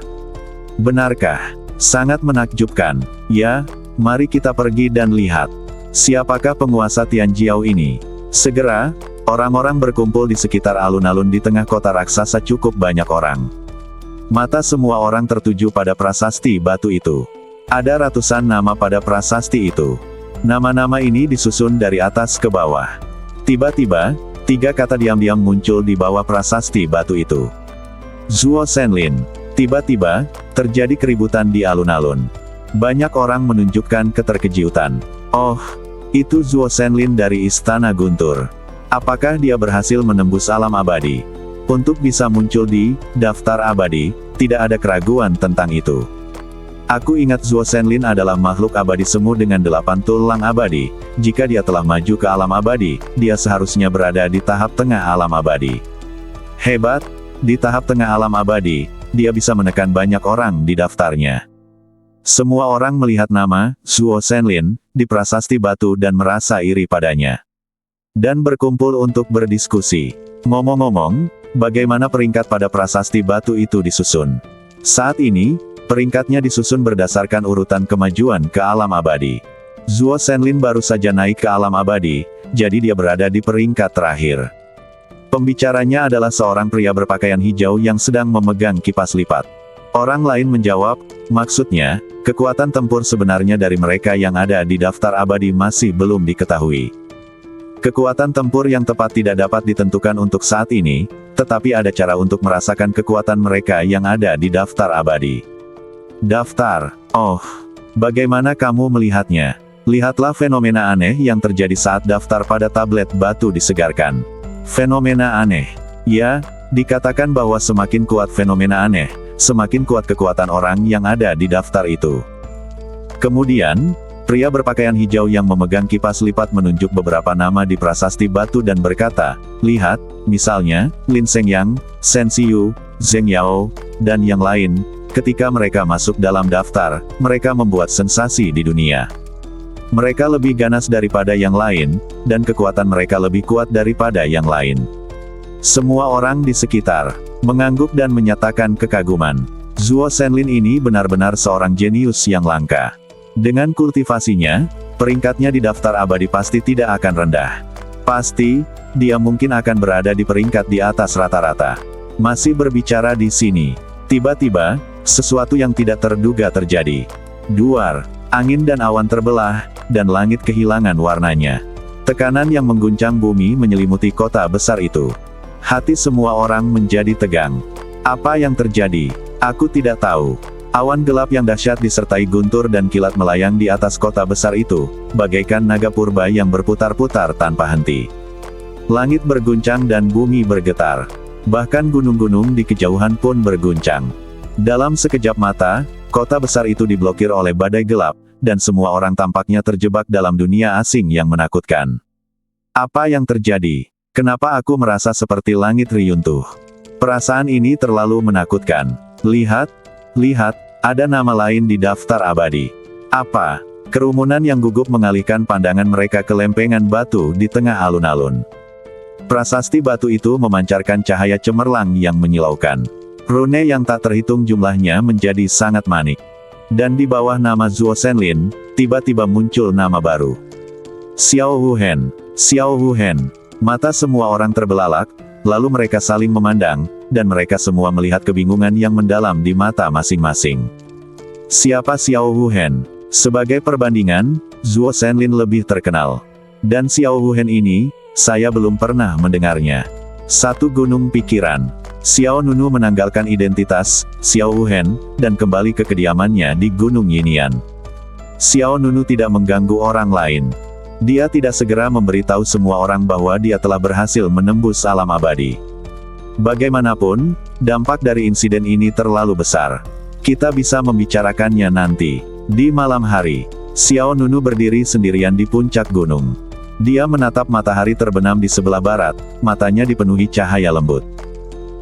Benarkah? Sangat menakjubkan. Ya, mari kita pergi dan lihat. Siapakah penguasa Tianjiao ini? Segera, orang-orang berkumpul di sekitar alun-alun di tengah kota raksasa cukup banyak orang. Mata semua orang tertuju pada prasasti batu itu. Ada ratusan nama pada prasasti itu. Nama-nama ini disusun dari atas ke bawah. Tiba-tiba, 3 kata diam-diam muncul di bawah prasasti batu itu. Zuo Shenlin. Tiba-tiba, terjadi keributan di alun-alun. Banyak orang menunjukkan keterkejutan. Oh, itu Zuo Shenlin dari Istana Guntur. Apakah dia berhasil menembus alam abadi? Untuk bisa muncul di daftar abadi, tidak ada keraguan tentang itu. Aku ingat Zuo Shenlin adalah makhluk abadi semu dengan 8 tulang abadi. Jika dia telah maju ke alam abadi, dia seharusnya berada di tahap tengah alam abadi. Hebat, di tahap tengah alam abadi, dia bisa menekan banyak orang di daftarnya. Semua orang melihat nama Zuo Shenlin di prasasti batu dan merasa iri padanya. Dan berkumpul untuk berdiskusi. Ngomong-ngomong, bagaimana peringkat pada prasasti batu itu disusun? Saat ini, peringkatnya disusun berdasarkan urutan kemajuan ke alam abadi. Zuo Shenlin baru saja naik ke alam abadi, jadi dia berada di peringkat terakhir. Pembicaranya adalah seorang pria berpakaian hijau yang sedang memegang kipas lipat. Orang lain menjawab, maksudnya, kekuatan tempur sebenarnya dari mereka yang ada di daftar abadi masih belum diketahui. Kekuatan tempur yang tepat tidak dapat ditentukan untuk saat ini, tetapi ada cara untuk merasakan kekuatan mereka yang ada di daftar abadi. Daftar. Oh, bagaimana kamu melihatnya? Lihatlah fenomena aneh yang terjadi saat daftar pada tablet batu disegarkan. Fenomena aneh. Ya, dikatakan bahwa semakin kuat fenomena aneh, semakin kuat kekuatan orang yang ada di daftar itu. Kemudian, pria berpakaian hijau yang memegang kipas lipat menunjuk beberapa nama di prasasti batu dan berkata, lihat, misalnya, Lin Shengyang, Shen Xiyu, Zheng Yao, dan yang lain. Ketika mereka masuk dalam daftar, mereka membuat sensasi di dunia. Mereka lebih ganas daripada yang lain, dan kekuatan mereka lebih kuat daripada yang lain. Semua orang di sekitar mengangguk dan menyatakan kekaguman. Zuo Shenlin ini benar-benar seorang jenius yang langka. Dengan kultivasinya, peringkatnya di daftar abadi pasti tidak akan rendah. Pasti, dia mungkin akan berada di peringkat di atas rata-rata. Masih berbicara di sini. Tiba-tiba, sesuatu yang tidak terduga terjadi. Duar, angin dan awan terbelah, dan langit kehilangan warnanya. Tekanan yang mengguncang bumi menyelimuti kota besar itu. Hati semua orang menjadi tegang. Apa yang terjadi? Aku tidak tahu. Awan gelap yang dahsyat disertai guntur dan kilat melayang di atas kota besar itu, bagaikan naga purba yang berputar-putar tanpa henti. Langit berguncang dan bumi bergetar. Bahkan gunung-gunung di kejauhan pun berguncang. Dalam sekejap mata, kota besar itu diblokir oleh badai gelap, dan semua orang tampaknya terjebak dalam dunia asing yang menakutkan. Apa yang terjadi? Kenapa aku merasa seperti langit riyuntuh? Perasaan ini terlalu menakutkan. Lihat, ada nama lain di daftar abadi. Apa? Kerumunan yang gugup mengalihkan pandangan mereka ke lempengan batu di tengah alun-alun. Prasasti batu itu memancarkan cahaya cemerlang yang menyilaukan. Rune yang tak terhitung jumlahnya menjadi sangat manik. Dan di bawah nama Zuo Shenlin, tiba-tiba muncul nama baru. Xiao Huhen. Xiao Huhen. Mata semua orang terbelalak, lalu mereka saling memandang, dan mereka semua melihat kebingungan yang mendalam di mata masing-masing. Siapa Xiao Huhen? Sebagai perbandingan, Zuo Shenlin lebih terkenal. Dan Xiao Huhen ini, saya belum pernah mendengarnya. Satu gunung pikiran. Xiao Nunu menanggalkan identitas Xiao Huhen, dan kembali ke kediamannya di Gunung Yinian. Xiao Nunu tidak mengganggu orang lain. Dia tidak segera memberitahu semua orang bahwa dia telah berhasil menembus alam abadi. Bagaimanapun, dampak dari insiden ini terlalu besar. Kita bisa membicarakannya nanti. Di malam hari, Xiao Nunu berdiri sendirian di puncak gunung. Dia menatap matahari terbenam di sebelah barat, matanya dipenuhi cahaya lembut.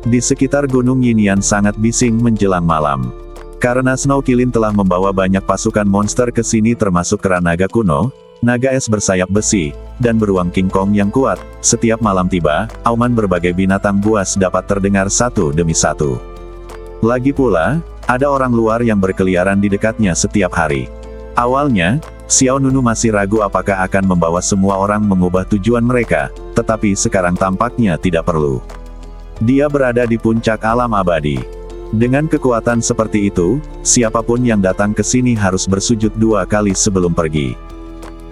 Di sekitar Gunung Yinian sangat bising menjelang malam. Karena Snow Kilin telah membawa banyak pasukan monster ke sini termasuk kera naga kuno, naga es bersayap besi, dan beruang King Kong yang kuat. Setiap malam tiba, auman berbagai binatang buas dapat terdengar satu demi satu. Lagi pula, ada orang luar yang berkeliaran di dekatnya setiap hari. Awalnya, Xiao Nunu masih ragu apakah akan membawa semua orang mengubah tujuan mereka, tetapi sekarang tampaknya tidak perlu. Dia berada di puncak alam abadi. Dengan kekuatan seperti itu, siapapun yang datang ke sini harus bersujud 2 kali sebelum pergi.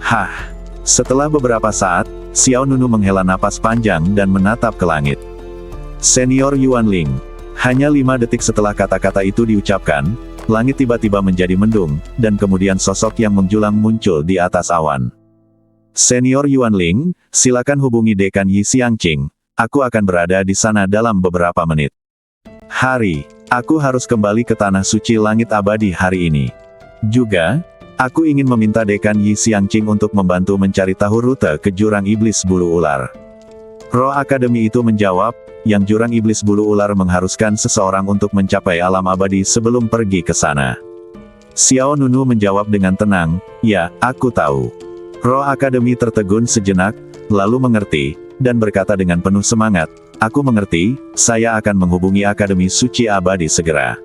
Hah! Setelah beberapa saat, Xiao Nunu menghela napas panjang dan menatap ke langit. Senior Yuan Ling. Hanya 5 detik setelah kata-kata itu diucapkan, langit tiba-tiba menjadi mendung, dan kemudian sosok yang menjulang muncul di atas awan. Senior Yuan Ling, silakan hubungi Dekan Yi Xiangqing. Aku akan berada di sana dalam beberapa menit. Aku harus kembali ke tanah suci langit abadi hari ini. Juga, aku ingin meminta Dekan Yi Xiangqing untuk membantu mencari tahu rute ke Jurang Iblis Bulu Ular. Roh Akademi itu menjawab, yang Jurang Iblis Bulu Ular mengharuskan seseorang untuk mencapai alam abadi sebelum pergi ke sana. Xiao Nunu menjawab dengan tenang, ya, aku tahu. Roh Akademi tertegun sejenak, lalu mengerti, dan berkata dengan penuh semangat, aku mengerti, saya akan menghubungi Akademi Suci Abadi segera.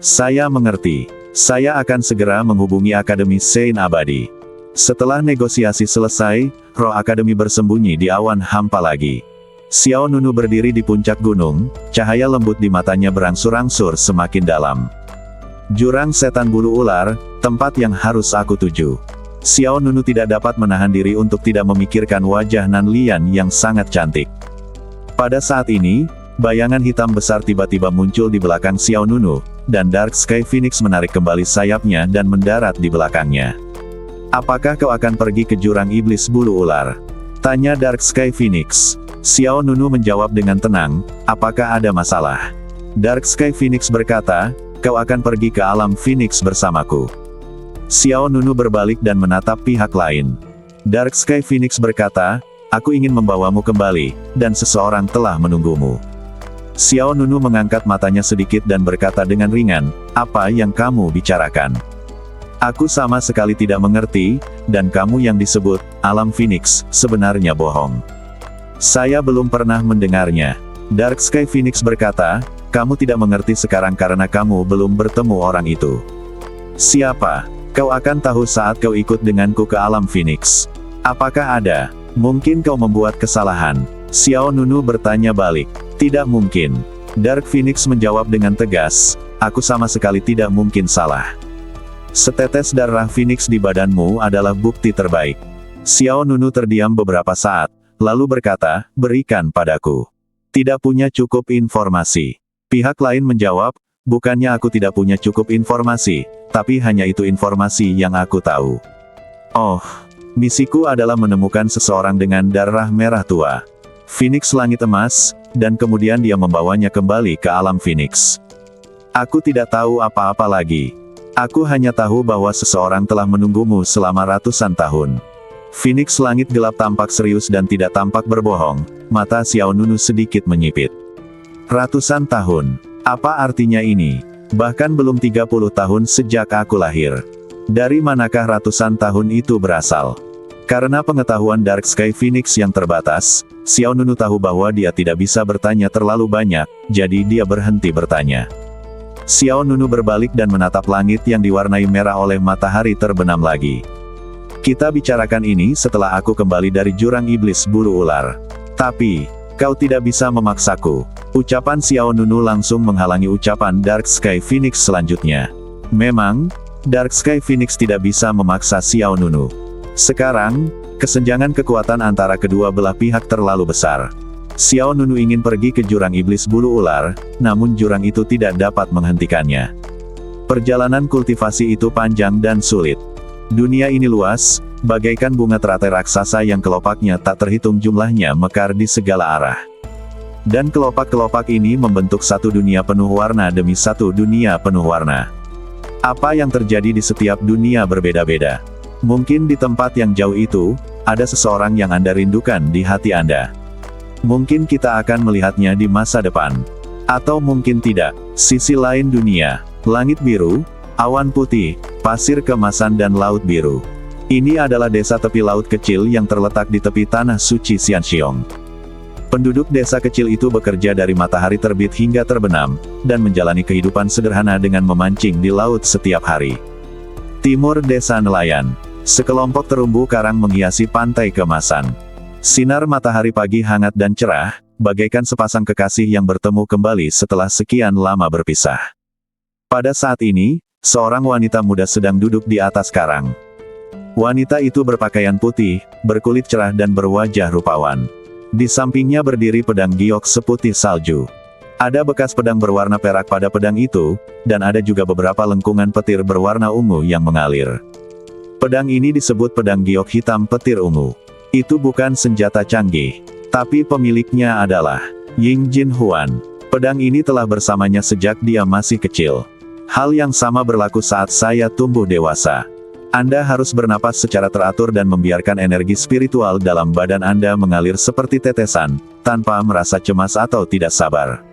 Saya mengerti. Saya akan segera menghubungi Akademi Sein Abadi. Setelah negosiasi selesai, Roh Akademi bersembunyi di awan hampa lagi. Xiao Nunu berdiri di puncak gunung, cahaya lembut di matanya berangsur-angsur semakin dalam. Jurang Setan Bulu Ular, tempat yang harus aku tuju. Xiao Nunu tidak dapat menahan diri untuk tidak memikirkan wajah Nan Lian yang sangat cantik. Pada saat ini, bayangan hitam besar tiba-tiba muncul di belakang Xiao Nunu, dan Dark Sky Phoenix menarik kembali sayapnya dan mendarat di belakangnya. Apakah kau akan pergi ke Jurang Iblis Bulu Ular? Tanya Dark Sky Phoenix. Xiao Nunu menjawab dengan tenang, apakah ada masalah? Dark Sky Phoenix berkata, kau akan pergi ke alam Phoenix bersamaku. Xiao Nunu berbalik dan menatap pihak lain. Dark Sky Phoenix berkata, aku ingin membawamu kembali, dan seseorang telah menunggumu. Xiao Nunu mengangkat matanya sedikit dan berkata dengan ringan, apa yang kamu bicarakan? Aku sama sekali tidak mengerti, dan kamu yang disebut, alam Phoenix, sebenarnya bohong. Saya belum pernah mendengarnya. Dark Sky Phoenix berkata, kamu tidak mengerti sekarang karena kamu belum bertemu orang itu. Siapa? Kau akan tahu saat kau ikut denganku ke alam Phoenix. Apakah ada? Mungkin kau membuat kesalahan. Xiao Nunu bertanya balik. Tidak mungkin. Dark Phoenix menjawab dengan tegas, aku sama sekali tidak mungkin salah. Setetes darah Phoenix di badanmu adalah bukti terbaik. Xiao Nunu terdiam beberapa saat, lalu berkata, berikan padaku. Tidak punya cukup informasi. Pihak lain menjawab, bukannya aku tidak punya cukup informasi, tapi hanya itu informasi yang aku tahu. Oh, misiku adalah menemukan seseorang dengan darah merah tua. Phoenix Langit Emas, dan kemudian dia membawanya kembali ke alam Phoenix. Aku tidak tahu apa-apa lagi. Aku hanya tahu bahwa seseorang telah menunggumu selama ratusan tahun. Phoenix Langit Gelap tampak serius dan tidak tampak berbohong, mata Xiao Nunu sedikit menyipit. Ratusan tahun. Apa artinya ini? Bahkan belum 30 tahun sejak aku lahir. Dari manakah ratusan tahun itu berasal? Karena pengetahuan Dark Sky Phoenix yang terbatas, Xiao Nunu tahu bahwa dia tidak bisa bertanya terlalu banyak, jadi dia berhenti bertanya. Xiao Nunu berbalik dan menatap langit yang diwarnai merah oleh matahari terbenam lagi. Kita bicarakan ini setelah aku kembali dari Jurang Iblis Bulu Ular. Tapi, kau tidak bisa memaksaku. Ucapan Xiao Nunu langsung menghalangi ucapan Dark Sky Phoenix selanjutnya. Memang, Dark Sky Phoenix tidak bisa memaksa Xiao Nunu. Sekarang, kesenjangan kekuatan antara kedua belah pihak terlalu besar. Xiao Nunu ingin pergi ke Jurang Iblis Bulu Ular, namun jurang itu tidak dapat menghentikannya. Perjalanan kultivasi itu panjang dan sulit. Dunia ini luas, bagaikan bunga teratai raksasa yang kelopaknya tak terhitung jumlahnya mekar di segala arah. Dan kelopak-kelopak ini membentuk satu dunia penuh warna demi satu dunia penuh warna. Apa yang terjadi di setiap dunia berbeda-beda. Mungkin di tempat yang jauh itu, ada seseorang yang Anda rindukan di hati Anda. Mungkin kita akan melihatnya di masa depan. Atau mungkin tidak. Sisi lain dunia, langit biru, awan putih, pasir kemasan dan laut biru. Ini adalah desa tepi laut kecil yang terletak di tepi tanah suci Xianxiong. Penduduk desa kecil itu bekerja dari matahari terbit hingga terbenam, dan menjalani kehidupan sederhana dengan memancing di laut setiap hari. Timur Desa Nelayan. Sekelompok terumbu karang menghiasi pantai kemasan. Sinar matahari pagi hangat dan cerah, bagaikan sepasang kekasih yang bertemu kembali setelah sekian lama berpisah. Pada saat ini, seorang wanita muda sedang duduk di atas karang. Wanita itu berpakaian putih, berkulit cerah dan berwajah rupawan. Di sampingnya berdiri pedang giok seputih salju. Ada bekas pedang berwarna perak pada pedang itu, dan ada juga beberapa lengkungan petir berwarna ungu yang mengalir. Pedang ini disebut pedang giok hitam petir ungu. Itu bukan senjata canggih, tapi pemiliknya adalah Ying Jin Huan. Pedang ini telah bersamanya sejak dia masih kecil. Hal yang sama berlaku saat saya tumbuh dewasa. Anda harus bernapas secara teratur dan membiarkan energi spiritual dalam badan Anda mengalir seperti tetesan, tanpa merasa cemas atau tidak sabar.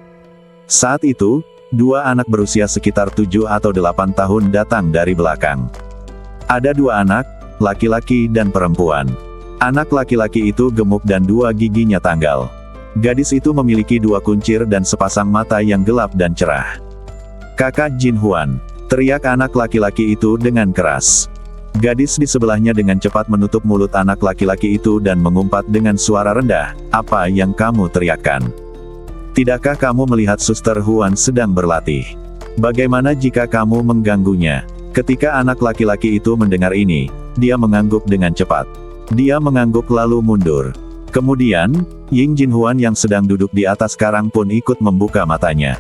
Saat itu, dua anak berusia sekitar 7 atau 8 tahun datang dari belakang. Ada dua anak, laki-laki dan perempuan. Anak laki-laki itu gemuk dan dua giginya tanggal. Gadis itu memiliki dua kuncir dan sepasang mata yang gelap dan cerah. "Kakak Jin Huan!" teriak anak laki-laki itu dengan keras. Gadis di sebelahnya dengan cepat menutup mulut anak laki-laki itu dan mengumpat dengan suara rendah, "Apa yang kamu teriakkan? Tidakkah kamu melihat Suster Huan sedang berlatih? Bagaimana jika kamu mengganggunya?" Ketika anak laki-laki itu mendengar ini, dia mengangguk dengan cepat. Dia mengangguk lalu mundur. Kemudian, Ying Jin Huan yang sedang duduk di atas karang pun ikut membuka matanya.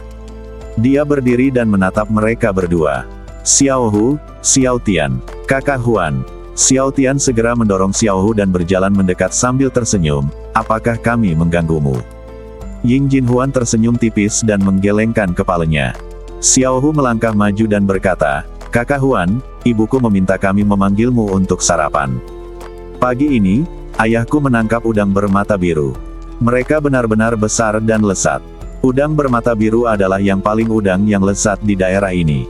Dia berdiri dan menatap mereka berdua. "Xiao Hu, Xiao Tian, Kakak Huan." Xiao Tian segera mendorong Xiao Hu dan berjalan mendekat sambil tersenyum, "Apakah kami mengganggumu?" Ying Jin Huan tersenyum tipis dan menggelengkan kepalanya. Xiao Hu melangkah maju dan berkata, "Kakak Huan, ibuku meminta kami memanggilmu untuk sarapan. Pagi ini, ayahku menangkap udang bermata biru. Mereka benar-benar besar dan lezat. Udang bermata biru adalah yang paling udang yang lezat di daerah ini.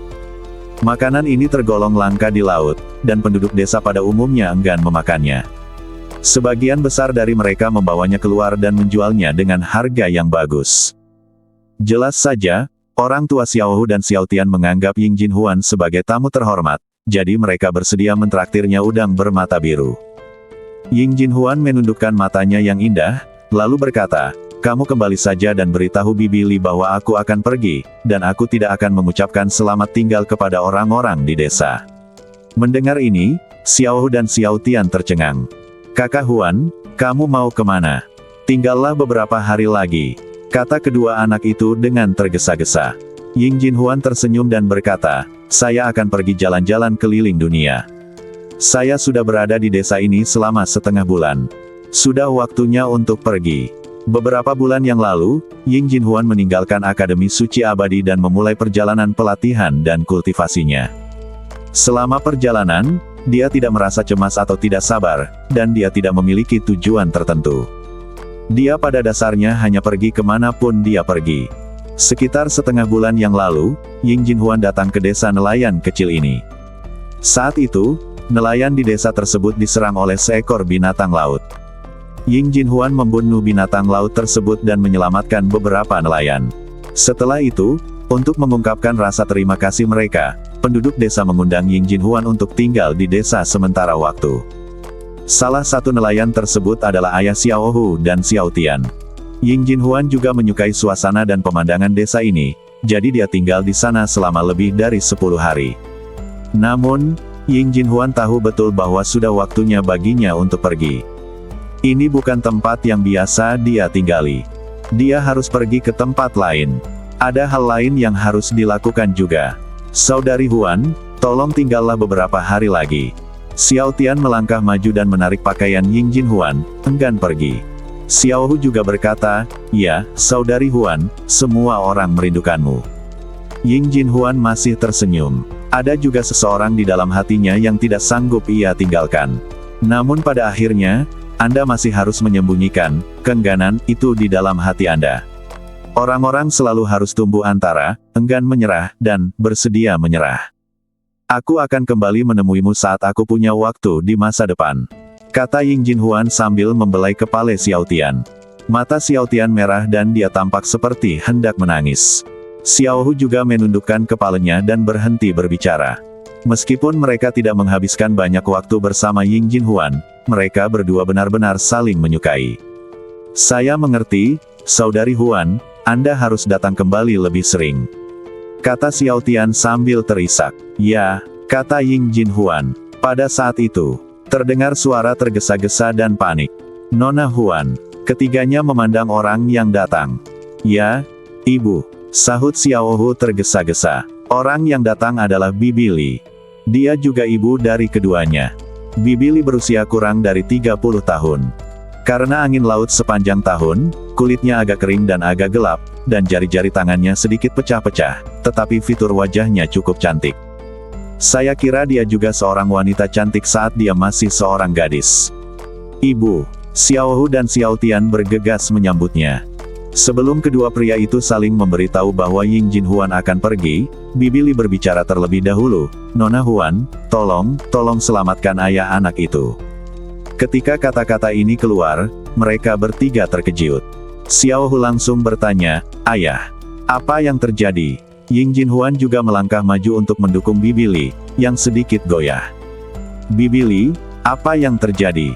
Makanan ini tergolong langka di laut, dan penduduk desa pada umumnya enggan memakannya. Sebagian besar dari mereka membawanya keluar dan menjualnya dengan harga yang bagus." Jelas saja, orang tua Xiao Hu dan Xiao Tian menganggap Ying Jin Huan sebagai tamu terhormat, jadi mereka bersedia mentraktirnya udang bermata biru. Ying Jin Huan menundukkan matanya yang indah, lalu berkata, "Kamu kembali saja dan beritahu Bibi Li bahwa aku akan pergi, dan aku tidak akan mengucapkan selamat tinggal kepada orang-orang di desa." Mendengar ini, Xiao Hu dan Xiao Tian tercengang. "Kakak Huan, kamu mau kemana?" "Tinggallah beberapa hari lagi," kata kedua anak itu dengan tergesa-gesa. Ying Jin Huan tersenyum dan berkata, "Saya akan pergi jalan-jalan keliling dunia. Saya sudah berada di desa ini selama setengah bulan. Sudah waktunya untuk pergi." Beberapa bulan yang lalu, Ying Jin Huan meninggalkan Akademi Suci Abadi dan memulai perjalanan pelatihan dan kultivasinya. Selama perjalanan, dia tidak merasa cemas atau tidak sabar, dan dia tidak memiliki tujuan tertentu. Dia pada dasarnya hanya pergi kemanapun dia pergi. Sekitar setengah bulan yang lalu, Ying Jin Huan datang ke desa nelayan kecil ini. Saat itu, nelayan di desa tersebut diserang oleh seekor binatang laut. Ying Jin Huan membunuh binatang laut tersebut dan menyelamatkan beberapa nelayan. Setelah itu, untuk mengungkapkan rasa terima kasih mereka, penduduk desa mengundang Ying Jin Huan untuk tinggal di desa sementara waktu. Salah satu nelayan tersebut adalah ayah Xiao Hu dan Xiao Tian. Ying Jin Huan juga menyukai suasana dan pemandangan desa ini, jadi dia tinggal di sana selama lebih dari 10 hari. Namun, Ying Jin Huan tahu betul bahwa sudah waktunya baginya untuk pergi. Ini bukan tempat yang biasa dia tinggali. Dia harus pergi ke tempat lain. Ada hal lain yang harus dilakukan juga. "Saudari Huan, tolong tinggallah beberapa hari lagi." Xiao Tian melangkah maju dan menarik pakaian Ying Jin Huan, enggan pergi. Xiao Hu juga berkata, "Ya, Saudari Huan, semua orang merindukanmu." Ying Jin Huan masih tersenyum. Ada juga seseorang di dalam hatinya yang tidak sanggup ia tinggalkan. Namun pada akhirnya, Anda masih harus menyembunyikan keengganan itu di dalam hati Anda. Orang-orang selalu harus tumbuh antara enggan menyerah dan bersedia menyerah. "Aku akan kembali menemuimu saat aku punya waktu di masa depan," kata Ying Jin Huan sambil membelai kepala Xiao Tian. Mata Xiao Tian merah dan dia tampak seperti hendak menangis. Xiao Hu juga menundukkan kepalanya dan berhenti berbicara. Meskipun mereka tidak menghabiskan banyak waktu bersama Ying Jin Huan, mereka berdua benar-benar saling menyukai. "Saya mengerti, Saudari Huan, Anda harus datang kembali lebih sering," kata Xiao Tian sambil terisak. "Ya," kata Ying Jin Huan. Pada saat itu, terdengar suara tergesa-gesa dan panik. "Nona Huan." Ketiganya memandang orang yang datang. "Ya, Ibu," sahut Xiao Hu tergesa-gesa. Orang yang datang adalah Bibi Li. Dia juga ibu dari keduanya. Bibi Li berusia kurang dari 30 tahun. Karena angin laut sepanjang tahun, kulitnya agak kering dan agak gelap, dan jari-jari tangannya sedikit pecah-pecah, tetapi fitur wajahnya cukup cantik. Saya kira dia juga seorang wanita cantik saat dia masih seorang gadis. Ibu, Xiaohu dan Xiao Tian bergegas menyambutnya. Sebelum kedua pria itu saling memberitahu bahwa Ying Jinhuan akan pergi, Bibi Li berbicara terlebih dahulu, "Nona Huan, tolong selamatkan ayah anak itu." Ketika kata-kata ini keluar, mereka bertiga terkejut. Xiaohu langsung bertanya, "Ayah, apa yang terjadi?" Ying Jinhuan juga melangkah maju untuk mendukung Bibi Li, yang sedikit goyah. "Bibi Li, apa yang terjadi?"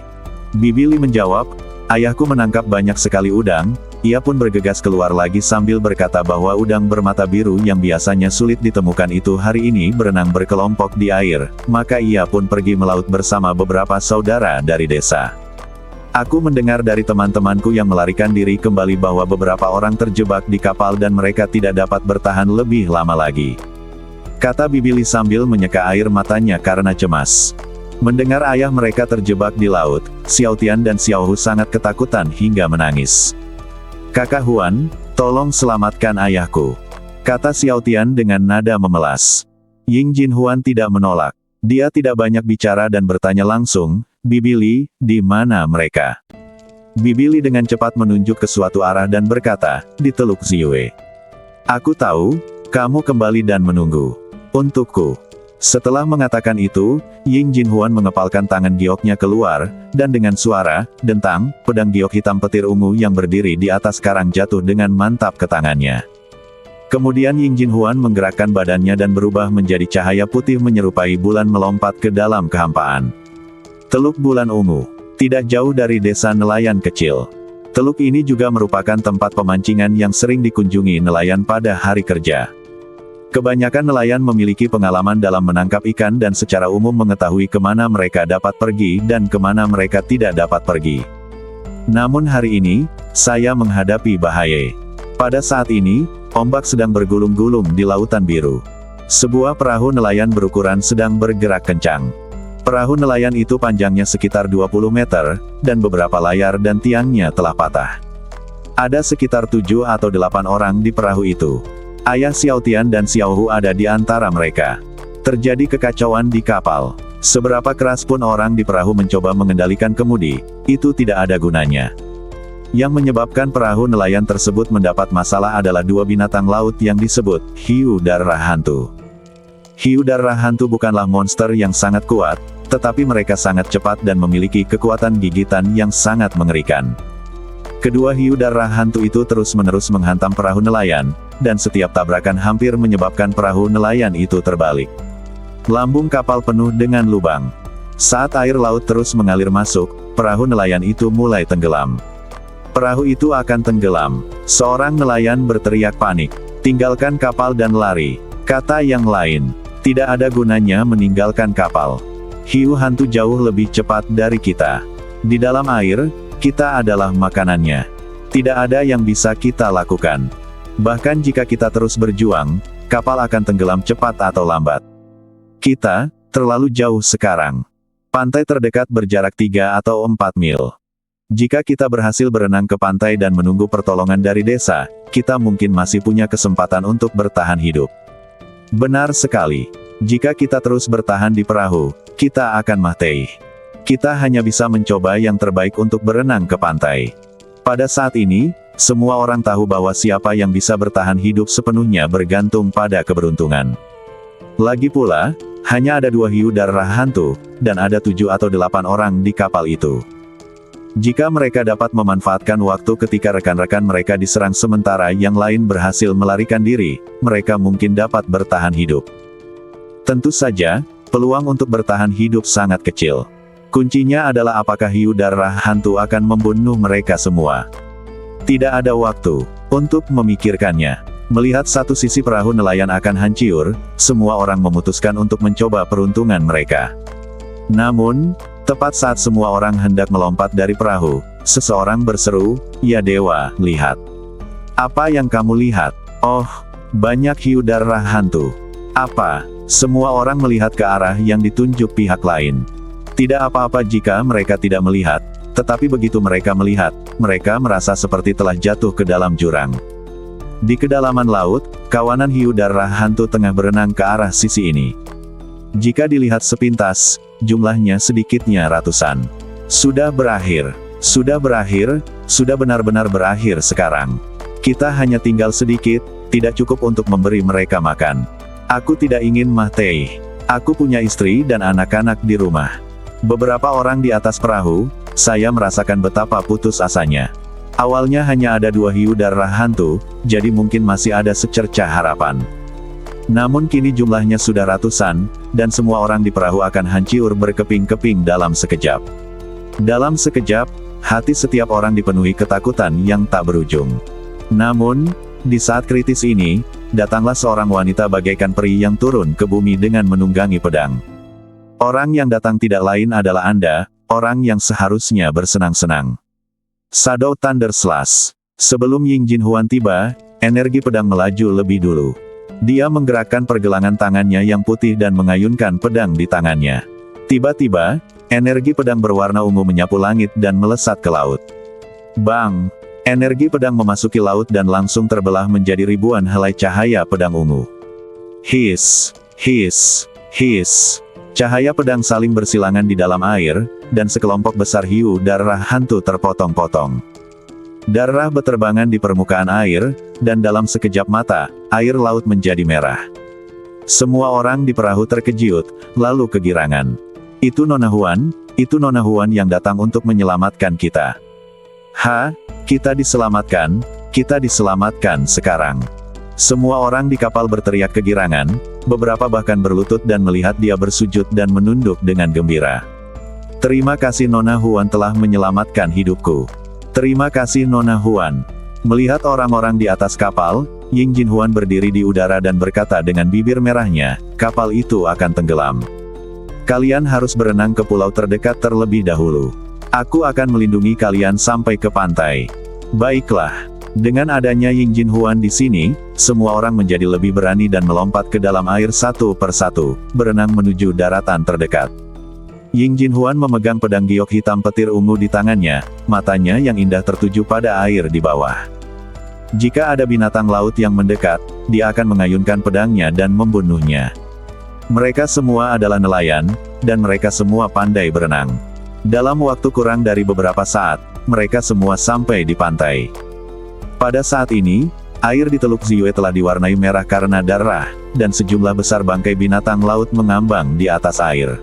Bibi Li menjawab, "Ayahku menangkap banyak sekali udang." Ia pun bergegas keluar lagi sambil berkata bahwa udang bermata biru yang biasanya sulit ditemukan itu hari ini berenang berkelompok di air, maka ia pun pergi melaut bersama beberapa saudara dari desa. "Aku mendengar dari teman-temanku yang melarikan diri kembali bahwa beberapa orang terjebak di kapal dan mereka tidak dapat bertahan lebih lama lagi," kata Bibi Li sambil menyeka air matanya karena cemas. Mendengar ayah mereka terjebak di laut, Xiao Tian dan Xiaohu sangat ketakutan hingga menangis. "Kakak Huan, tolong selamatkan ayahku," kata Xiao Tian dengan nada memelas. Ying Jinhuan tidak menolak. Dia tidak banyak bicara dan bertanya langsung, "Bibi Li, di mana mereka?" Bibi Li dengan cepat menunjuk ke suatu arah dan berkata, "Di Teluk Ziyue. Aku tahu, kamu kembali dan menunggu untukku." Setelah mengatakan itu, Ying Jinhuan mengepalkan tangan gioknya keluar, dan dengan suara dentang, pedang giok hitam petir ungu yang berdiri di atas karang jatuh dengan mantap ke tangannya. Kemudian Ying Jinhuan menggerakkan badannya dan berubah menjadi cahaya putih menyerupai bulan melompat ke dalam kehampaan. Teluk Bulan Ungu. Tidak jauh dari desa nelayan kecil. Teluk ini juga merupakan tempat pemancingan yang sering dikunjungi nelayan pada hari kerja. Kebanyakan nelayan memiliki pengalaman dalam menangkap ikan dan secara umum mengetahui kemana mereka dapat pergi dan kemana mereka tidak dapat pergi. Namun hari ini, saya menghadapi bahaya. Pada saat ini, ombak sedang bergulung-gulung di lautan biru. Sebuah perahu nelayan berukuran sedang bergerak kencang. Perahu nelayan itu panjangnya sekitar 20 meter, dan beberapa layar dan tiangnya telah patah. Ada sekitar 7 atau 8 orang di perahu itu. Ayah Xiao Tian dan Xiaohu ada di antara mereka. Terjadi kekacauan di kapal. Seberapa keras pun orang di perahu mencoba mengendalikan kemudi, itu tidak ada gunanya. Yang menyebabkan perahu nelayan tersebut mendapat masalah adalah dua binatang laut yang disebut hiu darah hantu. Hiu darah hantu bukanlah monster yang sangat kuat, tetapi mereka sangat cepat dan memiliki kekuatan gigitan yang sangat mengerikan. Kedua hiu darah hantu itu terus-menerus menghantam perahu nelayan, dan setiap tabrakan hampir menyebabkan perahu nelayan itu terbalik. Lambung kapal penuh dengan lubang. Saat air laut terus mengalir masuk, perahu nelayan itu mulai tenggelam. "Perahu itu akan tenggelam." Seorang nelayan berteriak panik. "Tinggalkan kapal dan lari," kata yang lain. "Tidak ada gunanya meninggalkan kapal. Hiu hantu jauh lebih cepat dari kita. Di dalam air, kita adalah makanannya. Tidak ada yang bisa kita lakukan. Bahkan jika kita terus berjuang, kapal akan tenggelam cepat atau lambat. Kita terlalu jauh sekarang. Pantai terdekat berjarak 3 atau 4 mil. Jika kita berhasil berenang ke pantai dan menunggu pertolongan dari desa, kita mungkin masih punya kesempatan untuk bertahan hidup." Benar sekali. Jika kita terus bertahan di perahu, kita akan mati. Kita hanya bisa mencoba yang terbaik untuk berenang ke pantai. Pada saat ini, semua orang tahu bahwa siapa yang bisa bertahan hidup sepenuhnya bergantung pada keberuntungan. Lagi pula, hanya ada 2 hiu darah hantu, dan ada 7 atau 8 orang di kapal itu. Jika mereka dapat memanfaatkan waktu ketika rekan-rekan mereka diserang sementara yang lain berhasil melarikan diri, mereka mungkin dapat bertahan hidup. Tentu saja, peluang untuk bertahan hidup sangat kecil. Kuncinya adalah apakah hiu darah hantu akan membunuh mereka semua. Tidak ada waktu untuk memikirkannya. Melihat satu sisi perahu nelayan akan hancur, semua orang memutuskan untuk mencoba peruntungan mereka. Namun, tepat saat semua orang hendak melompat dari perahu, seseorang berseru, "Ya dewa, lihat." "Apa yang kamu lihat?" "Oh, banyak hiu darah hantu." "Apa?" Semua orang melihat ke arah yang ditunjuk pihak lain. Tidak apa-apa jika mereka tidak melihat, Tetapi begitu mereka melihat, mereka merasa seperti telah jatuh ke dalam jurang. Di kedalaman laut, kawanan hiu darah hantu tengah berenang ke arah sisi ini. Jika dilihat sepintas, jumlahnya sedikitnya ratusan. Sudah berakhir. Sudah berakhir, sudah benar-benar berakhir sekarang. Kita hanya tinggal sedikit, tidak cukup untuk memberi mereka makan. Aku tidak ingin mati. Aku punya istri dan anak-anak di rumah. Beberapa orang di atas perahu, saya merasakan betapa putus asanya. Awalnya hanya ada 2 hiu darah hantu, jadi mungkin masih ada secercah harapan. Namun kini jumlahnya sudah ratusan, dan semua orang di perahu akan hancur berkeping-keping dalam sekejap. Dalam sekejap, hati setiap orang dipenuhi ketakutan yang tak berujung. Namun, di saat kritis ini, datanglah seorang wanita bagaikan peri yang turun ke bumi dengan menunggangi pedang. Orang yang datang tidak lain adalah Anda, orang yang seharusnya bersenang-senang. Shadow Thunder Slash. Sebelum Ying Jinhuan tiba, energi pedang melaju lebih dulu. Dia menggerakkan pergelangan tangannya yang putih dan mengayunkan pedang di tangannya. Tiba-tiba, energi pedang berwarna ungu menyapu langit dan melesat ke laut. Bang! Energi pedang memasuki laut dan langsung terbelah menjadi ribuan helai cahaya pedang ungu. Hiss! Hiss! Hiss! Cahaya pedang saling bersilangan di dalam air, dan sekelompok besar hiu darah hantu terpotong-potong. Darah beterbangan di permukaan air, dan dalam sekejap mata, air laut menjadi merah. Semua orang di perahu terkejut, lalu kegirangan. Itu Nona Huan yang datang untuk menyelamatkan kita. Kita diselamatkan sekarang. Semua orang di kapal berteriak kegirangan, beberapa bahkan berlutut dan melihat dia bersujud dan menunduk dengan gembira. Terima kasih Nona Huan telah menyelamatkan hidupku. Terima kasih Nona Huan. Melihat orang-orang di atas kapal, Ying Jinhuan berdiri di udara dan berkata dengan bibir merahnya, kapal itu akan tenggelam. Kalian harus berenang ke pulau terdekat terlebih dahulu. Aku akan melindungi kalian sampai ke pantai. Baiklah. Dengan adanya Ying Jinhuan di sini, semua orang menjadi lebih berani dan melompat ke dalam air satu persatu, berenang menuju daratan terdekat. Ying Jinhuan memegang pedang giok hitam petir ungu di tangannya, matanya yang indah tertuju pada air di bawah. Jika ada binatang laut yang mendekat, dia akan mengayunkan pedangnya dan membunuhnya. Mereka semua adalah nelayan, dan mereka semua pandai berenang. Dalam waktu kurang dari beberapa saat, mereka semua sampai di pantai. Pada saat ini, air di Teluk Ziyue telah diwarnai merah karena darah, dan sejumlah besar bangkai binatang laut mengambang di atas air.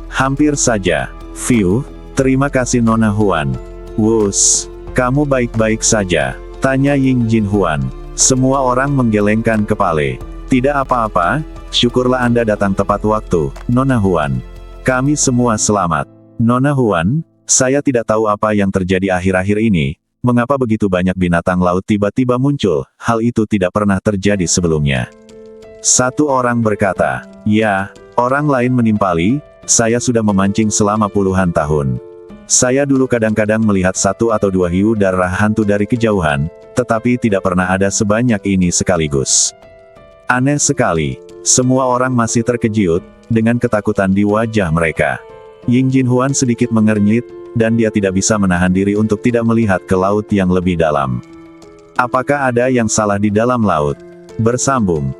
Hampir saja. Phew, terima kasih Nona Huan. Wus, kamu baik-baik saja? Tanya Ying Jinhuan. Semua orang menggelengkan kepala. Tidak apa-apa, syukurlah Anda datang tepat waktu, Nona Huan. Kami semua selamat. Nona Huan, saya tidak tahu apa yang terjadi akhir-akhir ini. Mengapa begitu banyak binatang laut tiba-tiba muncul? Hal itu tidak pernah terjadi sebelumnya. Satu orang berkata, ya, orang lain menimpali, saya sudah memancing selama puluhan tahun. Saya dulu kadang-kadang melihat 1 atau 2 hiu darah hantu dari kejauhan, tetapi tidak pernah ada sebanyak ini sekaligus. Aneh sekali, semua orang masih terkejut, dengan ketakutan di wajah mereka. Ying Jinhuan sedikit mengernyit, dan dia tidak bisa menahan diri untuk tidak melihat ke laut yang lebih dalam. Apakah ada yang salah di dalam laut? Bersambung.